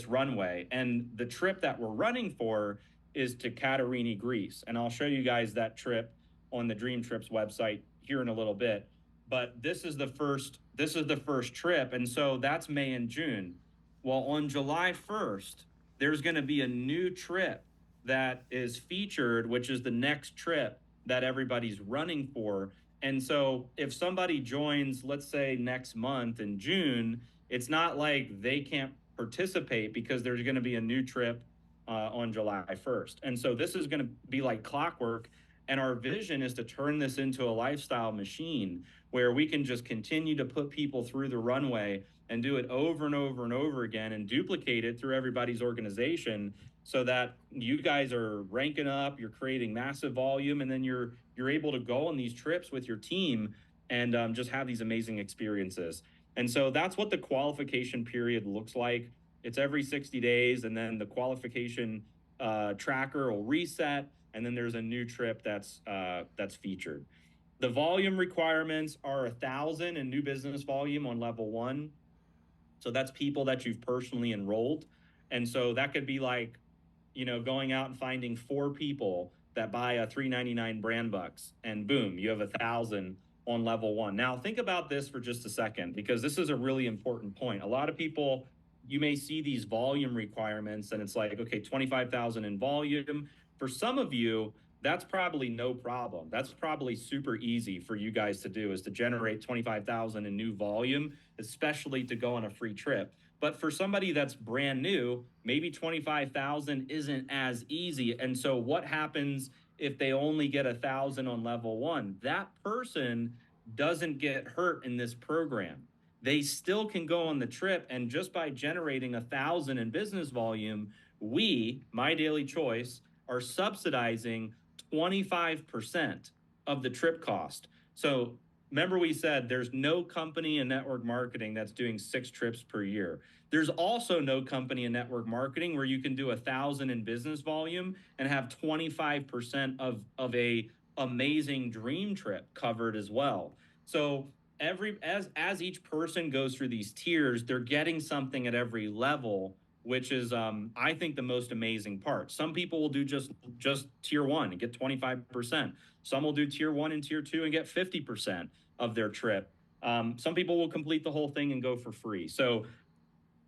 runway. And the trip that we're running for is to Katarini, Greece. And I'll show you guys that trip on the Dream Trips website here in a little bit. But this is the first trip. And so that's May and June. Well, on July 1st, there's going to be a new trip that is featured, which is the next trip that everybody's running for. And so if somebody joins, let's say next month in June, it's not like they can't participate, because there's going to be a new trip on July 1st. And so this is going to be like clockwork. And our vision is to turn this into a lifestyle machine where we can just continue to put people through the runway and do it over and over and over again, and duplicate it through everybody's organization, so that you guys are ranking up, you're creating massive volume, and then you're able to go on these trips with your team and just have these amazing experiences. And so that's what the qualification period looks like. It's every 60 days, and then the qualification tracker will reset, and then there's a new trip that's featured. The volume requirements are 1,000 in new business volume on level one. So that's people that you've personally enrolled. And so that could be like, going out and finding four people that buy a $3.99 brand bucks, and boom, you have 1,000 on level one. Now think about this for just a second, because this is a really important point. A lot of people, you may see these volume requirements and it's like, okay, 25,000 in volume. For some of you, that's probably no problem. That's probably super easy for you guys to do, is to generate 25,000 in new volume, especially to go on a free trip. But for somebody that's brand new, maybe 25,000 isn't as easy. And so what happens if they only get 1,000 on level one? That person doesn't get hurt in this program. They still can go on the trip. And just by generating 1,000 in business volume, we, My Daily Choice, are subsidizing 25% of the trip cost. So remember, we said there's no company in network marketing that's doing 6 trips per year. There's also no company in network marketing where you can do 1,000 in business volume and have 25% of a amazing dream trip covered as well. So as each person goes through these tiers, they're getting something at every level, which is I think the most amazing part. Some people will do just tier one and get 25%. Some will do tier one and tier two and get 50% of their trip. Some people will complete the whole thing and go for free. So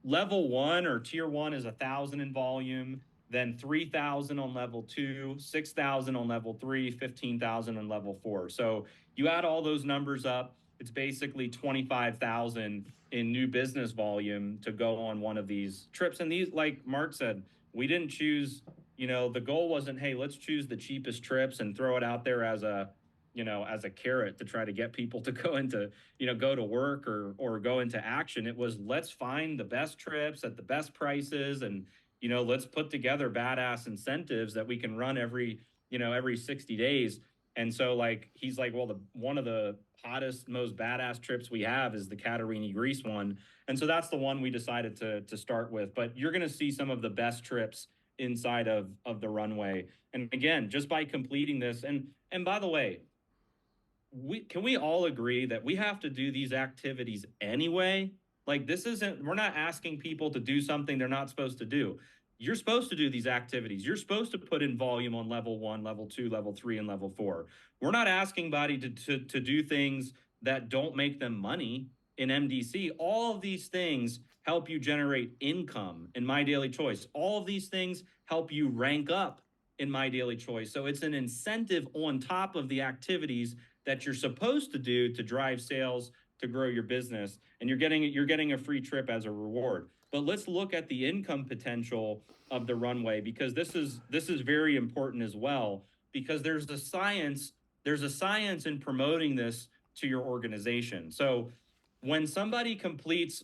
level one or tier one is 1,000 in volume, then 3,000 on level two, 6,000 on level three, 15,000 on level four. So you add all those numbers up, it's basically 25,000 in new business volume to go on one of these trips. And these, like Mark said, we didn't choose, the goal wasn't, hey, let's choose the cheapest trips and throw it out there as a carrot to try to get people to go into, go to work or go into action. It was, let's find the best trips at the best prices, and let's put together badass incentives that we can run every 60 days. And so, like, he's like, well, one of the hottest, most badass trips we have is the Catarini Greece one. And so that's the one we decided to start with. But you're going to see some of the best trips inside of the runway. And again, just by completing this, and by the way, we all agree that we have to do these activities anyway? Like, this isn't, we're not asking people to do something they're not supposed to do. You're supposed to do these activities. You're supposed to put in volume on level one, level two, level three, and level four. We're not asking body to do things that don't make them money in MDC. All of these things help you generate income in My Daily Choice. All of these things help you rank up in My Daily Choice. So it's an incentive on top of the activities that you're supposed to do to drive sales, to grow your business, and you're getting a free trip as a reward. But let's look at the income potential of the runway, because this is very important as well, because there's a science in promoting this to your organization. So when somebody completes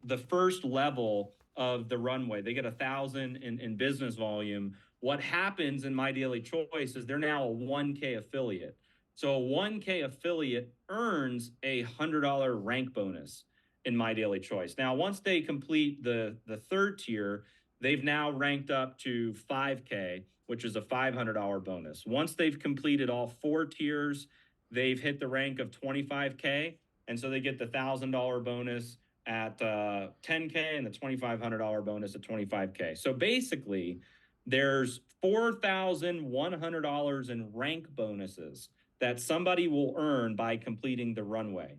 the first level of the runway, they get 1,000 in business volume. What happens in My Daily Choice is they're now a 1K affiliate. So a 1K affiliate earns $100 rank bonus in My Daily Choice. Now, once they complete the third tier, they've now ranked up to 5K, which is a $500 bonus. Once they've completed all four tiers, they've hit the rank of 25K, and so they get the $1,000 bonus at 10K and the $2,500 bonus at 25K. So basically, there's $4,100 in rank bonuses that somebody will earn by completing the runway.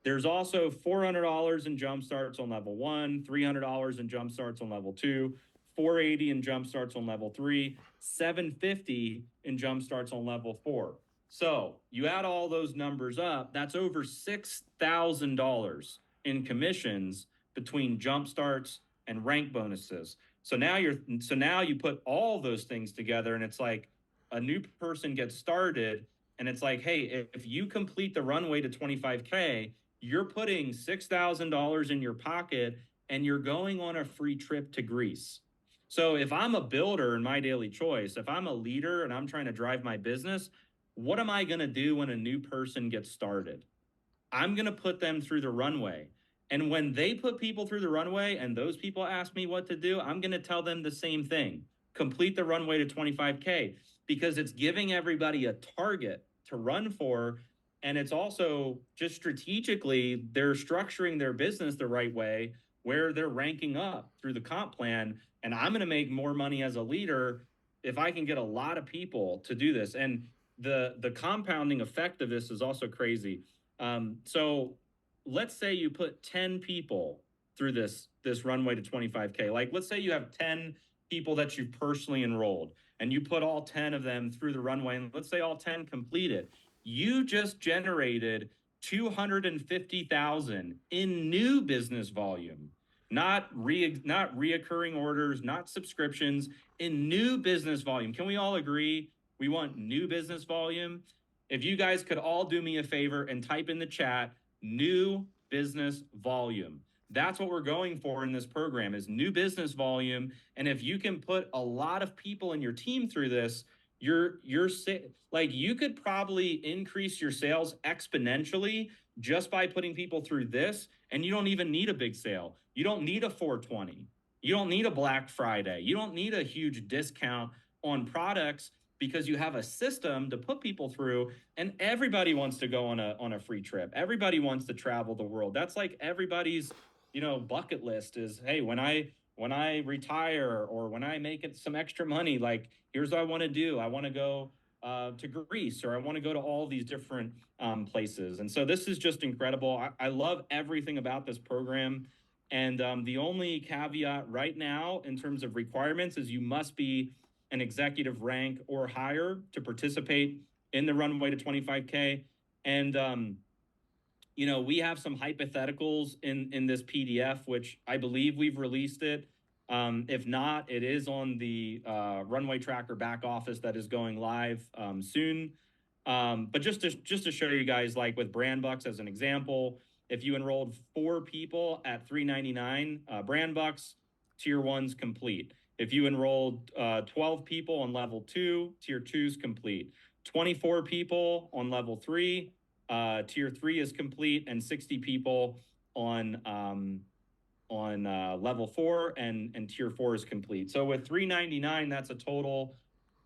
There's also $400 in jump starts on level one, $300 in jump starts on level two, $480 in jump starts on level three, $750 in jump starts on level four. So you add all those numbers up, that's over $6,000 in commissions between jump starts and rank bonuses. So now you put all those things together, and it's like a new person gets started, and it's like, hey, if you complete the runway to 25K, you're putting $6,000 in your pocket and you're going on a free trip to Greece. So if I'm a builder in My Daily Choice, if I'm a leader and I'm trying to drive my business, what am I going to do when a new person gets started? I'm going to put them through the runway. And when they put people through the runway and those people ask me what to do, I'm going to tell them the same thing. Complete the runway to 25K, because it's giving everybody a target to run for. And it's also just strategically, they're structuring their business the right way where they're ranking up through the comp plan. And I'm going to make more money as a leader if I can get a lot of people to do this. And the compounding effect of this is also crazy. So let's say you put 10 people through this runway to 25K. Like, let's say you have 10 people that you've personally enrolled and you put all 10 of them through the runway, and let's say all 10 complete it. You just generated 250,000 in new business volume, not reoccurring orders, not subscriptions, in new business volume. Can we all agree we want new business volume? If you guys could all do me a favor and type in the chat new business volume. That's what we're going for in this program, is new business volume. And if you can put a lot of people in your team through this, you're like, you could probably increase your sales exponentially just by putting people through this. And you don't even need a big sale. You don't need a 420. You don't need a Black Friday. You don't need a huge discount on products, because you have a system to put people through. And everybody wants to go on a free trip. Everybody wants to travel the world. That's like everybody's, bucket list is, hey, when I retire or when I make it some extra money, like, here's what I want to do. I want to go to Greece, or I want to go to all these different places. And so this is just incredible. I love everything about this program. And the only caveat right now in terms of requirements is you must be an executive rank or higher to participate in the runway to 25K. And we have some hypotheticals in this PDF, which I believe we've released it. If not, it is on the Runway Tracker back office that is going live soon. But just to show you guys, like with Brand Bucks as an example, if you enrolled 4 people at $399, Brand Bucks tier 1's complete. If you enrolled 12 people on level 2, tier 2's complete. 24 people on level 3, tier 3 is complete, and 60 people on level 4 and tier 4 is complete. So with $399, that's a total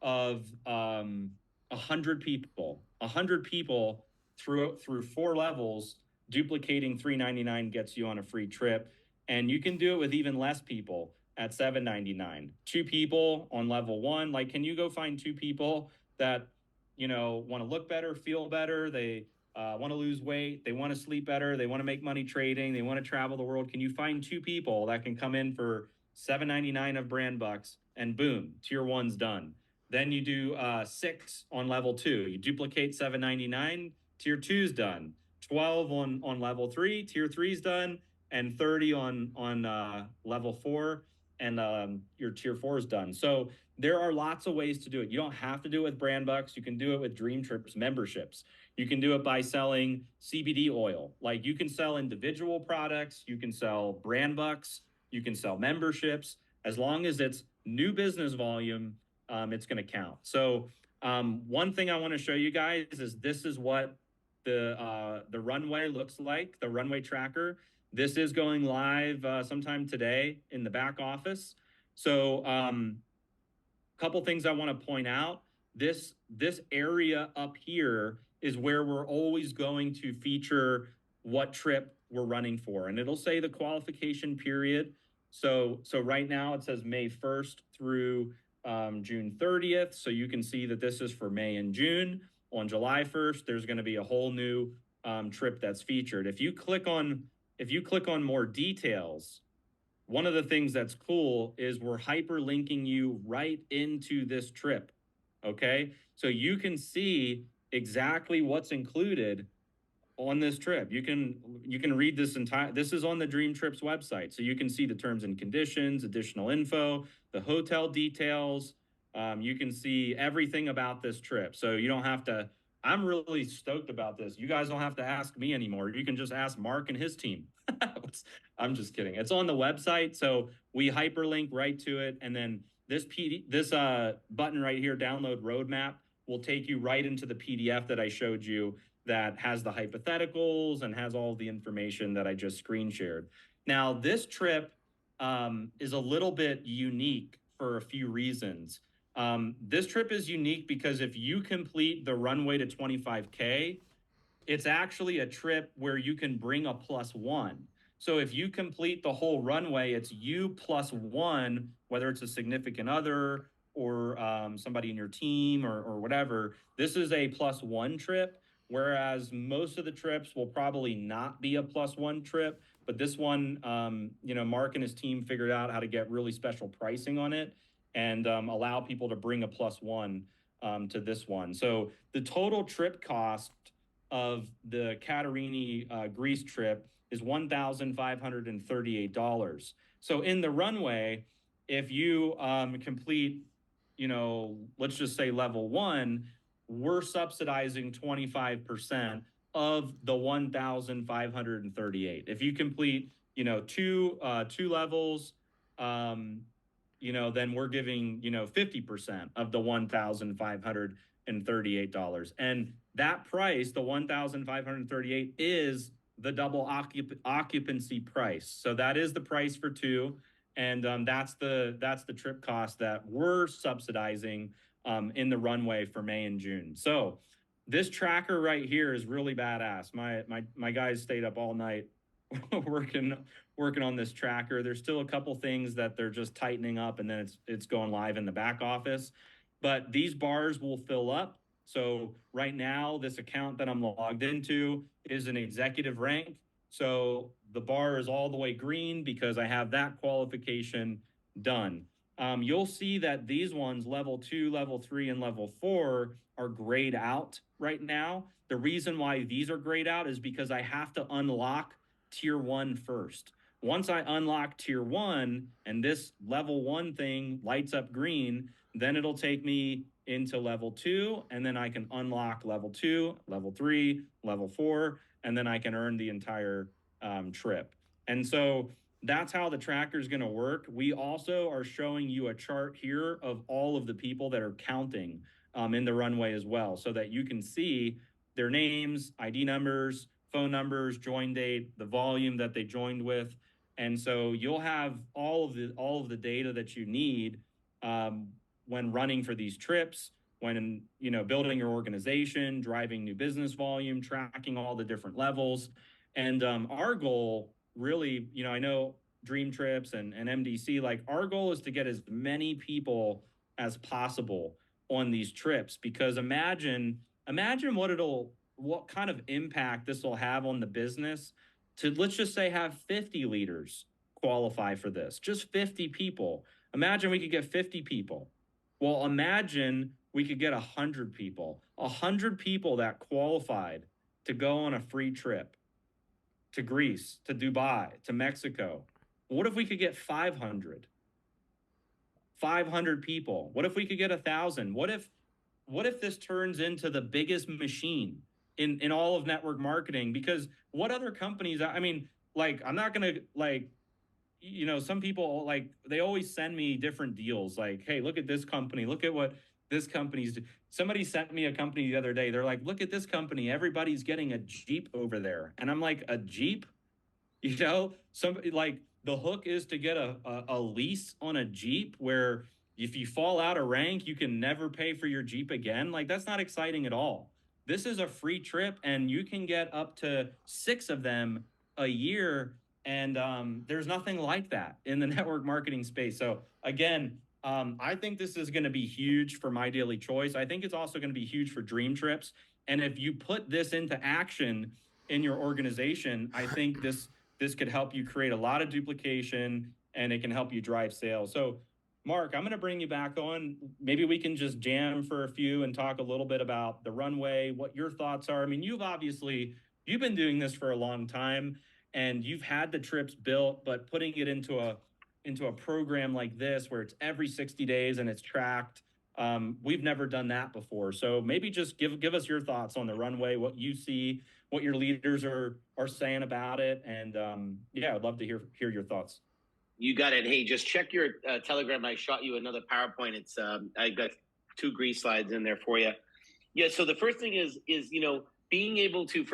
of 100 people. 100 people through 4 levels. Duplicating $399 gets you on a free trip, and you can do it with even less people at $799. 2 people on level 1. Like, can you go find 2 people that want to look better, feel better, they want to lose weight, they want to sleep better, they want to make money trading, they want to travel the world? Can you find 2 people that can come in for $799 of Brand Bucks, and boom, tier 1's done? Then you do 6 on level 2. You duplicate $799, tier 2's done. 12 on level 3, tier 3's done, and 30 on level 4, and your tier 4 is done. So there are lots of ways to do it. You don't have to do it with Brand Bucks. You can do it with Dream Trips memberships. You can do it by selling CBD oil. Like, you can sell individual products, you can sell Brand Bucks, you can sell memberships. As long as it's new business volume, it's going to count. So one thing I want to show you guys is, this is what the runway looks like, the runway tracker. This is going live sometime today in the back office. So couple things I want to point out. This area up here is where we're always going to feature what trip we're running for, and it'll say the qualification period. So right now it says May 1st through June 30th. So you can see that this is for May and June. On July 1st, there's going to be a whole new trip that's featured. If you click on more details, one of the things that's cool is we're hyperlinking you right into this trip. Okay, so you can see exactly what's included on this trip. You can read this entire, this is on the Dream Trips website. So you can see the terms and conditions, additional info, the hotel details. You can see everything about this trip. So you don't have to, I'm really stoked about this. You guys don't have to ask me anymore. You can just ask Mark and his team. I'm just kidding. It's on the website. So we hyperlink right to it. And then this button right here, download roadmap, will take you right into the PDF that I showed you, that has the hypotheticals and has all the information that I just screen shared. Now, this trip is a little bit unique for a few reasons. This trip is unique because if you complete the runway to 25K, it's actually a trip where you can bring a +1. So if you complete the whole runway, it's you +1, whether it's a significant other or somebody in your team or whatever. This is a +1 trip, whereas most of the trips will probably not be a +1 trip. But this one, Mark and his team figured out how to get really special pricing on it and allow people to bring a +1 to this one. So the total trip cost of the Catarini Greece trip is $1,538. So in the runway, if you complete, let's just say level 1, we're subsidizing 25% of the 1,538. If you complete, two levels, then we're giving, 50% of the $1,538. And that price, the 1,538, is the double occupancy price. So that is the price for two, and that's the trip cost that we're subsidizing in the runway for May and June. So this tracker right here is really badass. My guys stayed up all night working on this tracker. There's still a couple things that they're just tightening up, and then it's going live in the back office. But these bars will fill up. So right now, this account that I'm logged into is an executive rank. So the bar is all the way green because I have that qualification done. You'll see that these ones, level 2, level 3, and level 4, are grayed out right now. The reason why these are grayed out is because I have to unlock tier 1 first. Once I unlock tier 1 and this level 1 thing lights up green, then it'll take me into level 2, and then I can unlock level 2, level 3, level 4, and then I can earn the entire trip. And so that's how the tracker is going to work. We also are showing you a chart here of all of the people that are counting in the runway as well, so that you can see their names, ID numbers, phone numbers, join date, the volume that they joined with. And so you'll have all of the data that you need when running for these trips, when building your organization, driving new business volume, tracking all the different levels. And our goal really, I know Dream Trips and MDC, like our goal is to get as many people as possible on these trips, because imagine what kind of impact this will have on the business to, let's just say, have 50 leaders qualify for this, just 50 people. Imagine we could get 50 people. Well, imagine we could get 100 people, 100 people that qualified to go on a free trip to Greece, to Dubai, to Mexico. What if we could get 500 people? What if we could get 1,000? What if this turns into the biggest machine in all of network marketing? Because what other companies, I mean, like, I'm not going to, like, some people, like, they always send me different deals. Like, hey, look at this company. Look at what this company's do. Somebody sent me a company the other day. They're like, look at this company. Everybody's getting a Jeep over there. And I'm like, a Jeep? Somebody, like, the hook is to get a lease on a Jeep where if you fall out of rank, you can never pay for your Jeep again. Like, that's not exciting at all. This is a free trip, and you can get up to 6 of them a year. And there's nothing like that in the network marketing space. So again, I think this is going to be huge for My Daily Choice. I think it's also going to be huge for Dream Trips. And if you put this into action in your organization, I think this could help you create a lot of duplication, and it can help you drive sales. So Mark, I'm going to bring you back on. Maybe we can just jam for a few and talk a little bit about the runway, what your thoughts are. I mean, you've been doing this for a long time, and you've had the trips built, but putting it into a program like this where it's every 60 days and it's tracked, we've never done that before. So maybe just give us your thoughts on the runway, what you see, what your leaders are saying about it, and I'd love to hear your thoughts. You got it. Hey, just check your Telegram. I shot you another PowerPoint. It's I got 2 Greece slides in there for you. Yeah. So the first thing is being able to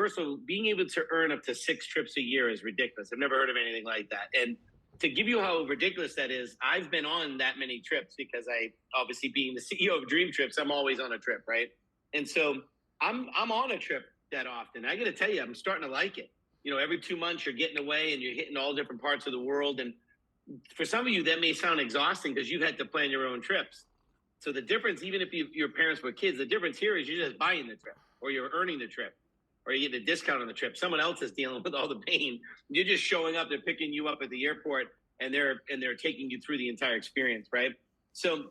earn up to 6 trips a year is ridiculous. I've never heard of anything like that. And to give you how ridiculous that is, I've been on that many trips because I, obviously being the CEO of Dream Trips, I'm always on a trip, right? And so I'm on a trip that often. I got to tell you, I'm starting to like it. You know, every 2 months you're getting away and you're hitting all different parts of the world. And for some of you, that may sound exhausting because you've had to plan your own trips. So the difference, even if your parents were kids, the difference here is you're just buying the trip, or you're earning the trip, or you get a discount on the trip. Someone else is dealing with all the pain. You're just showing up, they're picking you up at the airport, and they're taking you through the entire experience, right? So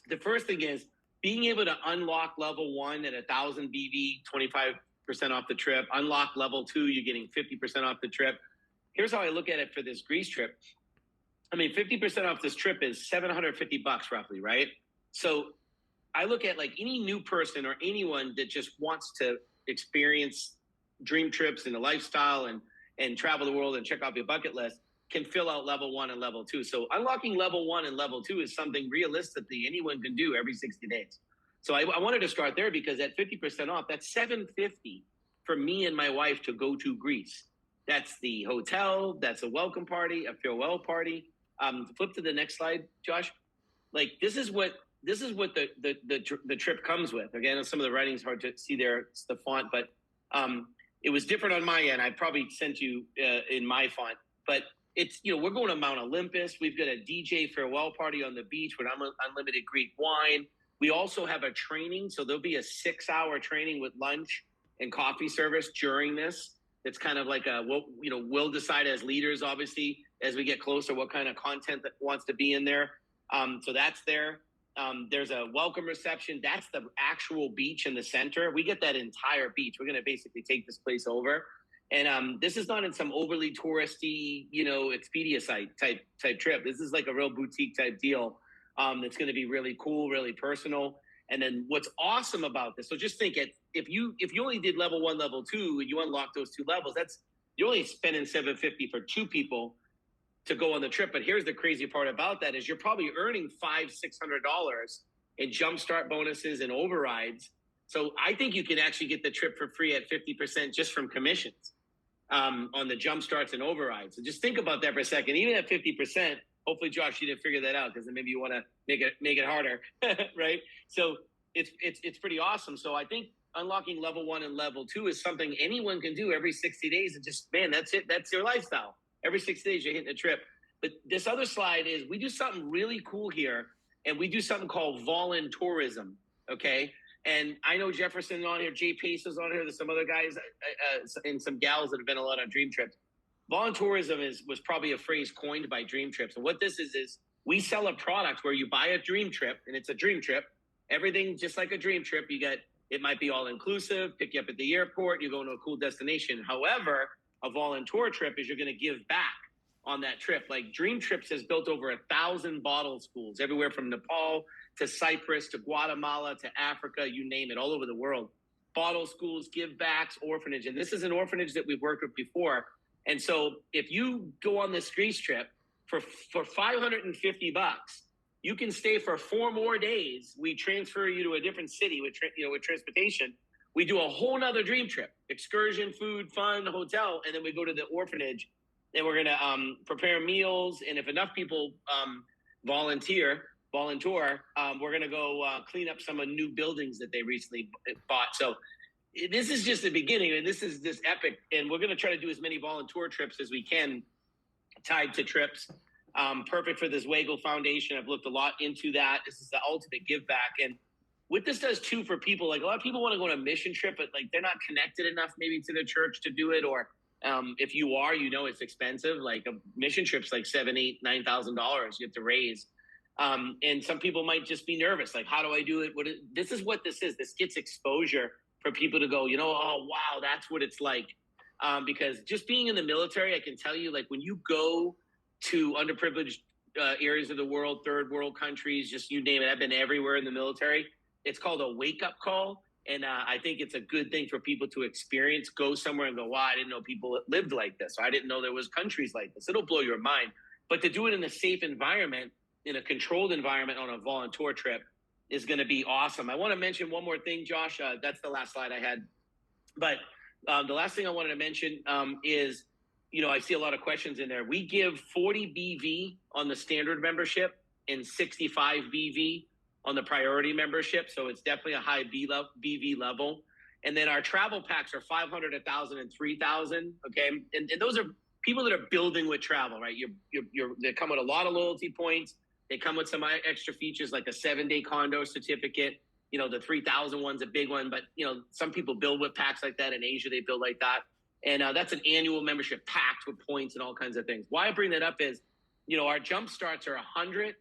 the first thing is being able to unlock level 1 at 1,000 BV, 25% off the trip. Unlock level 2, you're getting 50% off the trip. Here's how I look at it for this Greece trip. I mean, 50% off this trip is $750 roughly, right? So I look at like any new person or anyone that just wants to experience dream trips and a lifestyle and travel the world and check off your bucket list can fill out level 1 and level 2. So unlocking level 1 and level 2 is something realistically anyone can do every 60 days. So I wanted to start there because at 50% off, that's $750 for me and my wife to go to Greece. That's the hotel, that's a welcome party, a farewell party. Flip to the next slide, Josh. Like this is what the trip comes with. Again, some of the writing's hard to see there, it's the font, but it was different on my end. I probably sent you in my font, but it's, you know, we're going to Mount Olympus. We've got a DJ farewell party on the beach with unlimited Greek wine. We also have a training. So there'll be a 6-hour training with lunch and coffee service during this. It's kind of like we'll decide as leaders, obviously, as we get closer, what kind of content that wants to be in there. So that's there. There's a welcome reception. That's the actual beach in the center. We get that entire beach. We're going to basically take this place over. And this is not in some overly touristy, you know, Expedia site type trip. This is like a real boutique type deal. That's going to be really cool, really personal. And then what's awesome about this, so just think it, if you only did level 1, level 2, and you unlock those 2 levels, you're only spending $750 for 2 people to go on the trip. But here's the crazy part about that is you're probably earning $500-$600 in jumpstart bonuses and overrides. So I think you can actually get the trip for free at 50% just from commissions on the jump starts and overrides. So just think about that for a second. Even at 50%, hopefully, Josh, you didn't figure that out because then maybe you want to make it harder, right? So it's pretty awesome. So I think unlocking level 1 and level 2 is something anyone can do every 60 days. And just, man, that's it. That's your lifestyle. Every 6 days you're hitting a trip. But this other slide is we do something really cool here, and we do something called voluntourism, okay? And I know Jefferson's on here, Jay Pace is on here. There's some other guys and some gals that have been a lot on Dream Trips. Voluntourism was probably a phrase coined by Dream Trips. And what this is we sell a product where you buy a dream trip, and it's a dream trip. Everything just like a dream trip. It might be all inclusive, pick you up at the airport, you're going to a cool destination. However, a volunteer trip is you're going to give back on that trip. Like Dream Trips has built over 1,000 bottle schools, everywhere from Nepal to Cyprus to Guatemala to Africa, you name it, all over the world. Bottle schools, give backs, orphanage. And this is an orphanage that we've worked with before. And so if you go on this Greece trip for $550, you can stay for 4 more days. We transfer you to a different city with transportation. We do a whole nother dream trip, excursion, food, fun, hotel, and then we go to the orphanage, and we're going to prepare meals. And if enough people volunteer, we're going to go clean up some of the new buildings that they recently bought. So this is just the beginning, and this is this epic. And we're going to try to do as many volunteer trips as we can tied to trips. Perfect for this Zwagil Foundation. I've looked a lot into that. This is the ultimate give back. And what this does too for people, like a lot of people want to go on a mission trip, but like they're not connected enough maybe to the church to do it. Or if you are, you know, it's expensive. Like a mission trip's like $7,000, $8,000, $9,000 you have to raise. And some people might just be nervous. Like, how do I do it? This is what this is. This gets exposure for people to go, you know, oh, wow, that's what it's like. Because just being in the military, I can tell you, like when you go to underprivileged areas of the world, third world countries, just you name it. I've been everywhere in the military. It's called a wake-up call. And I think it's a good thing for people to experience, go somewhere and go, wow, I didn't know people lived like this. Or I didn't know there was countries like this. It'll blow your mind. But to do it in a safe environment, in a controlled environment on a volunteer trip is going to be awesome. I want to mention one more thing, Josh. That's the last slide I had. But the last thing I wanted to mention is, you know, I see a lot of questions in there. We give 40 BV on the standard membership and 65 BV on the priority membership. So it's definitely a high BV level. And then our travel packs are 500, 1,000, and 3,000. Okay, and those are people that are building with travel, right? They come with a lot of loyalty points. They come with some extra features like a 7-day condo certificate. The 3,000 one's a big one, but some people build with packs like that. In Asia, they build like that, and that's an annual membership packed with points and all kinds of things. Why I bring that up is, our jump starts are $100,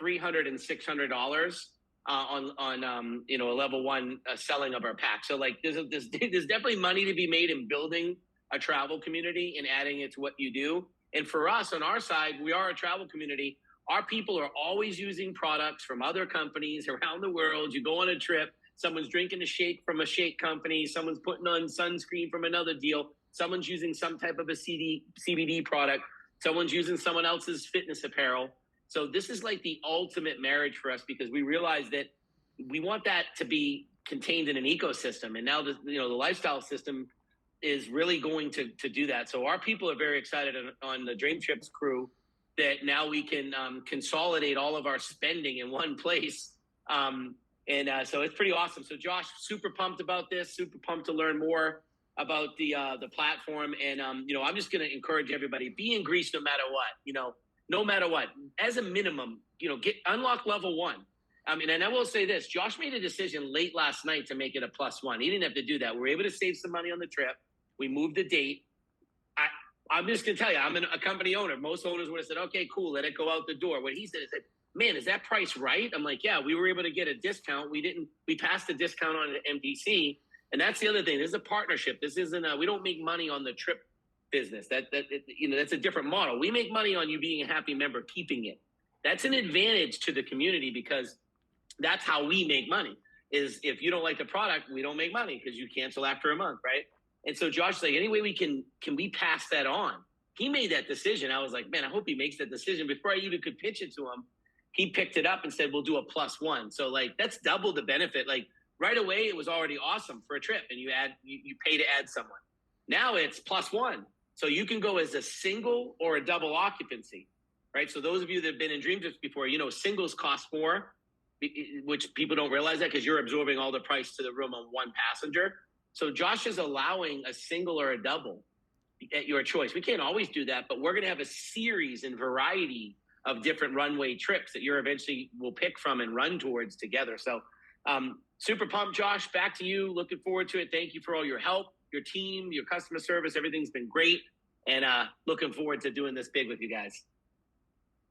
$300, and $600 on a level one selling of our pack. So like there's definitely money to be made in building a travel community and adding it to what you do. And for us on our side, we are a travel community. Our people are always using products from other companies around the world. You go on a trip, someone's drinking a shake from a shake company, someone's putting on sunscreen from another deal, someone's using some type of a CBD product, someone's using someone else's fitness apparel. So this is like the ultimate marriage for us, because we realize that we want that to be contained in an ecosystem. And now the lifestyle system is really going to do that. So our people are very excited on the Dream Trips crew that now we can consolidate all of our spending in one place. So it's pretty awesome. So Josh, super pumped about this, super pumped to learn more about the platform. And, I'm just going to encourage everybody, be in Greece no matter what, no matter what. As a minimum, unlock level 1. And I will say this, Josh made a decision late last night to make it a +1. He didn't have to do that. We were able to save some money on the trip. We moved the date. I'm just going to tell you, I'm a company owner. Most owners would have said, okay, cool, let it go out the door. What he said is, man, is that price right? I'm like, yeah, we were able to get a discount. We passed the discount on the MDC. And that's the other thing. This is a partnership. This isn't we don't make money on the trip business. That's a different model. We make money on you being a happy member, keeping it. That's an advantage to the community, because that's how we make money. Is if you don't like the product, we don't make money because you cancel after a month, right? And so Josh's like, any way we can we pass that on? He made that decision. I was like, man, I hope he makes that decision. Before I even could pitch it to him, he picked it up and said, we'll do a +1. So like, that's double the benefit. Like right away, it was already awesome for a trip, and you pay to add someone. Now it's +1. So you can go as a single or a double occupancy, right? So those of you that have been in Dream Trips before, singles cost more, which people don't realize that because you're absorbing all the price to the room on one passenger. So Josh is allowing a single or a double at your choice. We can't always do that, but we're going to have a series and variety of different runway trips that you're eventually will pick from and run towards together. So super pumped, Josh. Back to you. Looking forward to it. Thank you for all your help, your team, your customer service. Everything's been great. And looking forward to doing this big with you guys.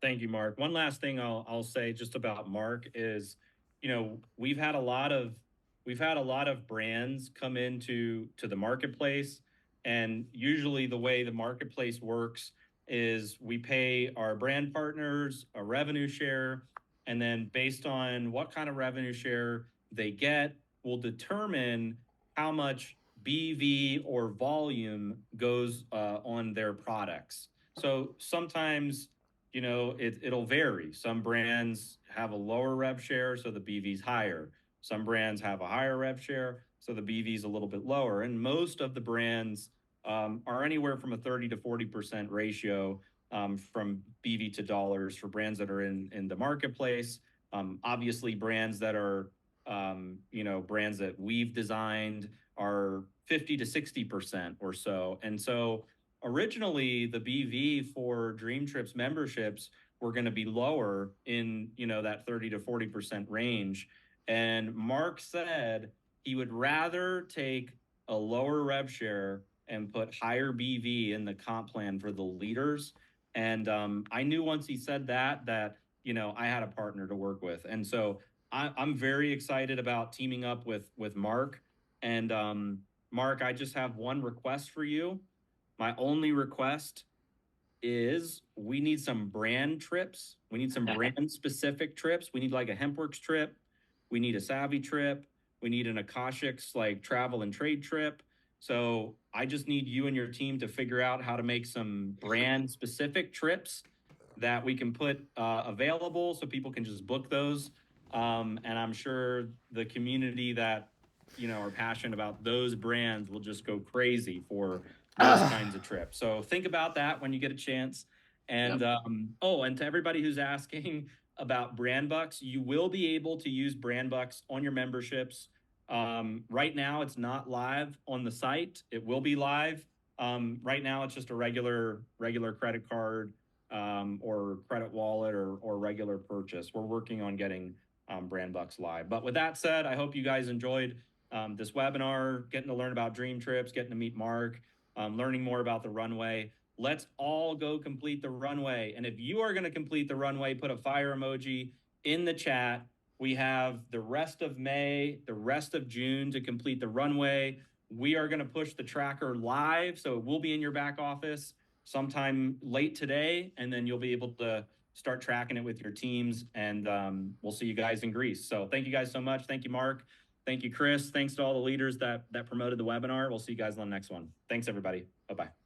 Thank you, Mark. One last thing I'll say just about Mark is, we've had a lot of brands come into the marketplace, and usually the way the marketplace works is we pay our brand partners a revenue share, and then based on what kind of revenue share they get, will determine how much BV or volume goes on their products. So sometimes, it'll vary. Some brands have a lower rev share, so the BV's higher. Some brands have a higher rev share, so the BV's a little bit lower. And most of the brands are anywhere from a 30 to 40% ratio from BV to dollars for brands that are in the marketplace. Obviously, brands that are, brands that we've designed are 50 to 60% or so. And so originally, the BV for Dream Trips memberships were going to be lower in, that 30 to 40% range. And Mark said he would rather take a lower rev share and put higher BV in the comp plan for the leaders. And I knew once he said that, I had a partner to work with. And so I'm very excited about teaming up with Mark. And Mark, I just have one request for you. My only request is we need some brand trips. We need some brand specific trips. We need like a Hempworks trip. We need a Savvy trip. We need an Akashics like travel and trade trip. So I just need you and your team to figure out how to make some brand specific trips that we can put available so people can just book those. And I'm sure the community that, are passionate about those brands will just go crazy for those kinds of trips. So think about that when you get a chance. And and to everybody who's asking about brand bucks, you will be able to use brand bucks on your memberships Right now, it's not live on the site. It will be live. Right now, it's just a regular credit card or credit wallet or regular purchase. We're working on getting Brand Bucks live. But with that said, I hope you guys enjoyed this webinar, getting to learn about dream trips, getting to meet Mark, learning more about the runway. Let's all go complete the runway. And if you are going to complete the runway, put a fire emoji in the chat. We have the rest of May, the rest of June to complete the runway. We are going to push the tracker live, so it will be in your back office sometime late today, and then you'll be able to start tracking it with your teams, and we'll see you guys in Greece. So thank you guys so much. Thank you, Mark. Thank you, Chris. Thanks to all the leaders that promoted the webinar. We'll see you guys on the next one. Thanks, everybody. Bye-bye.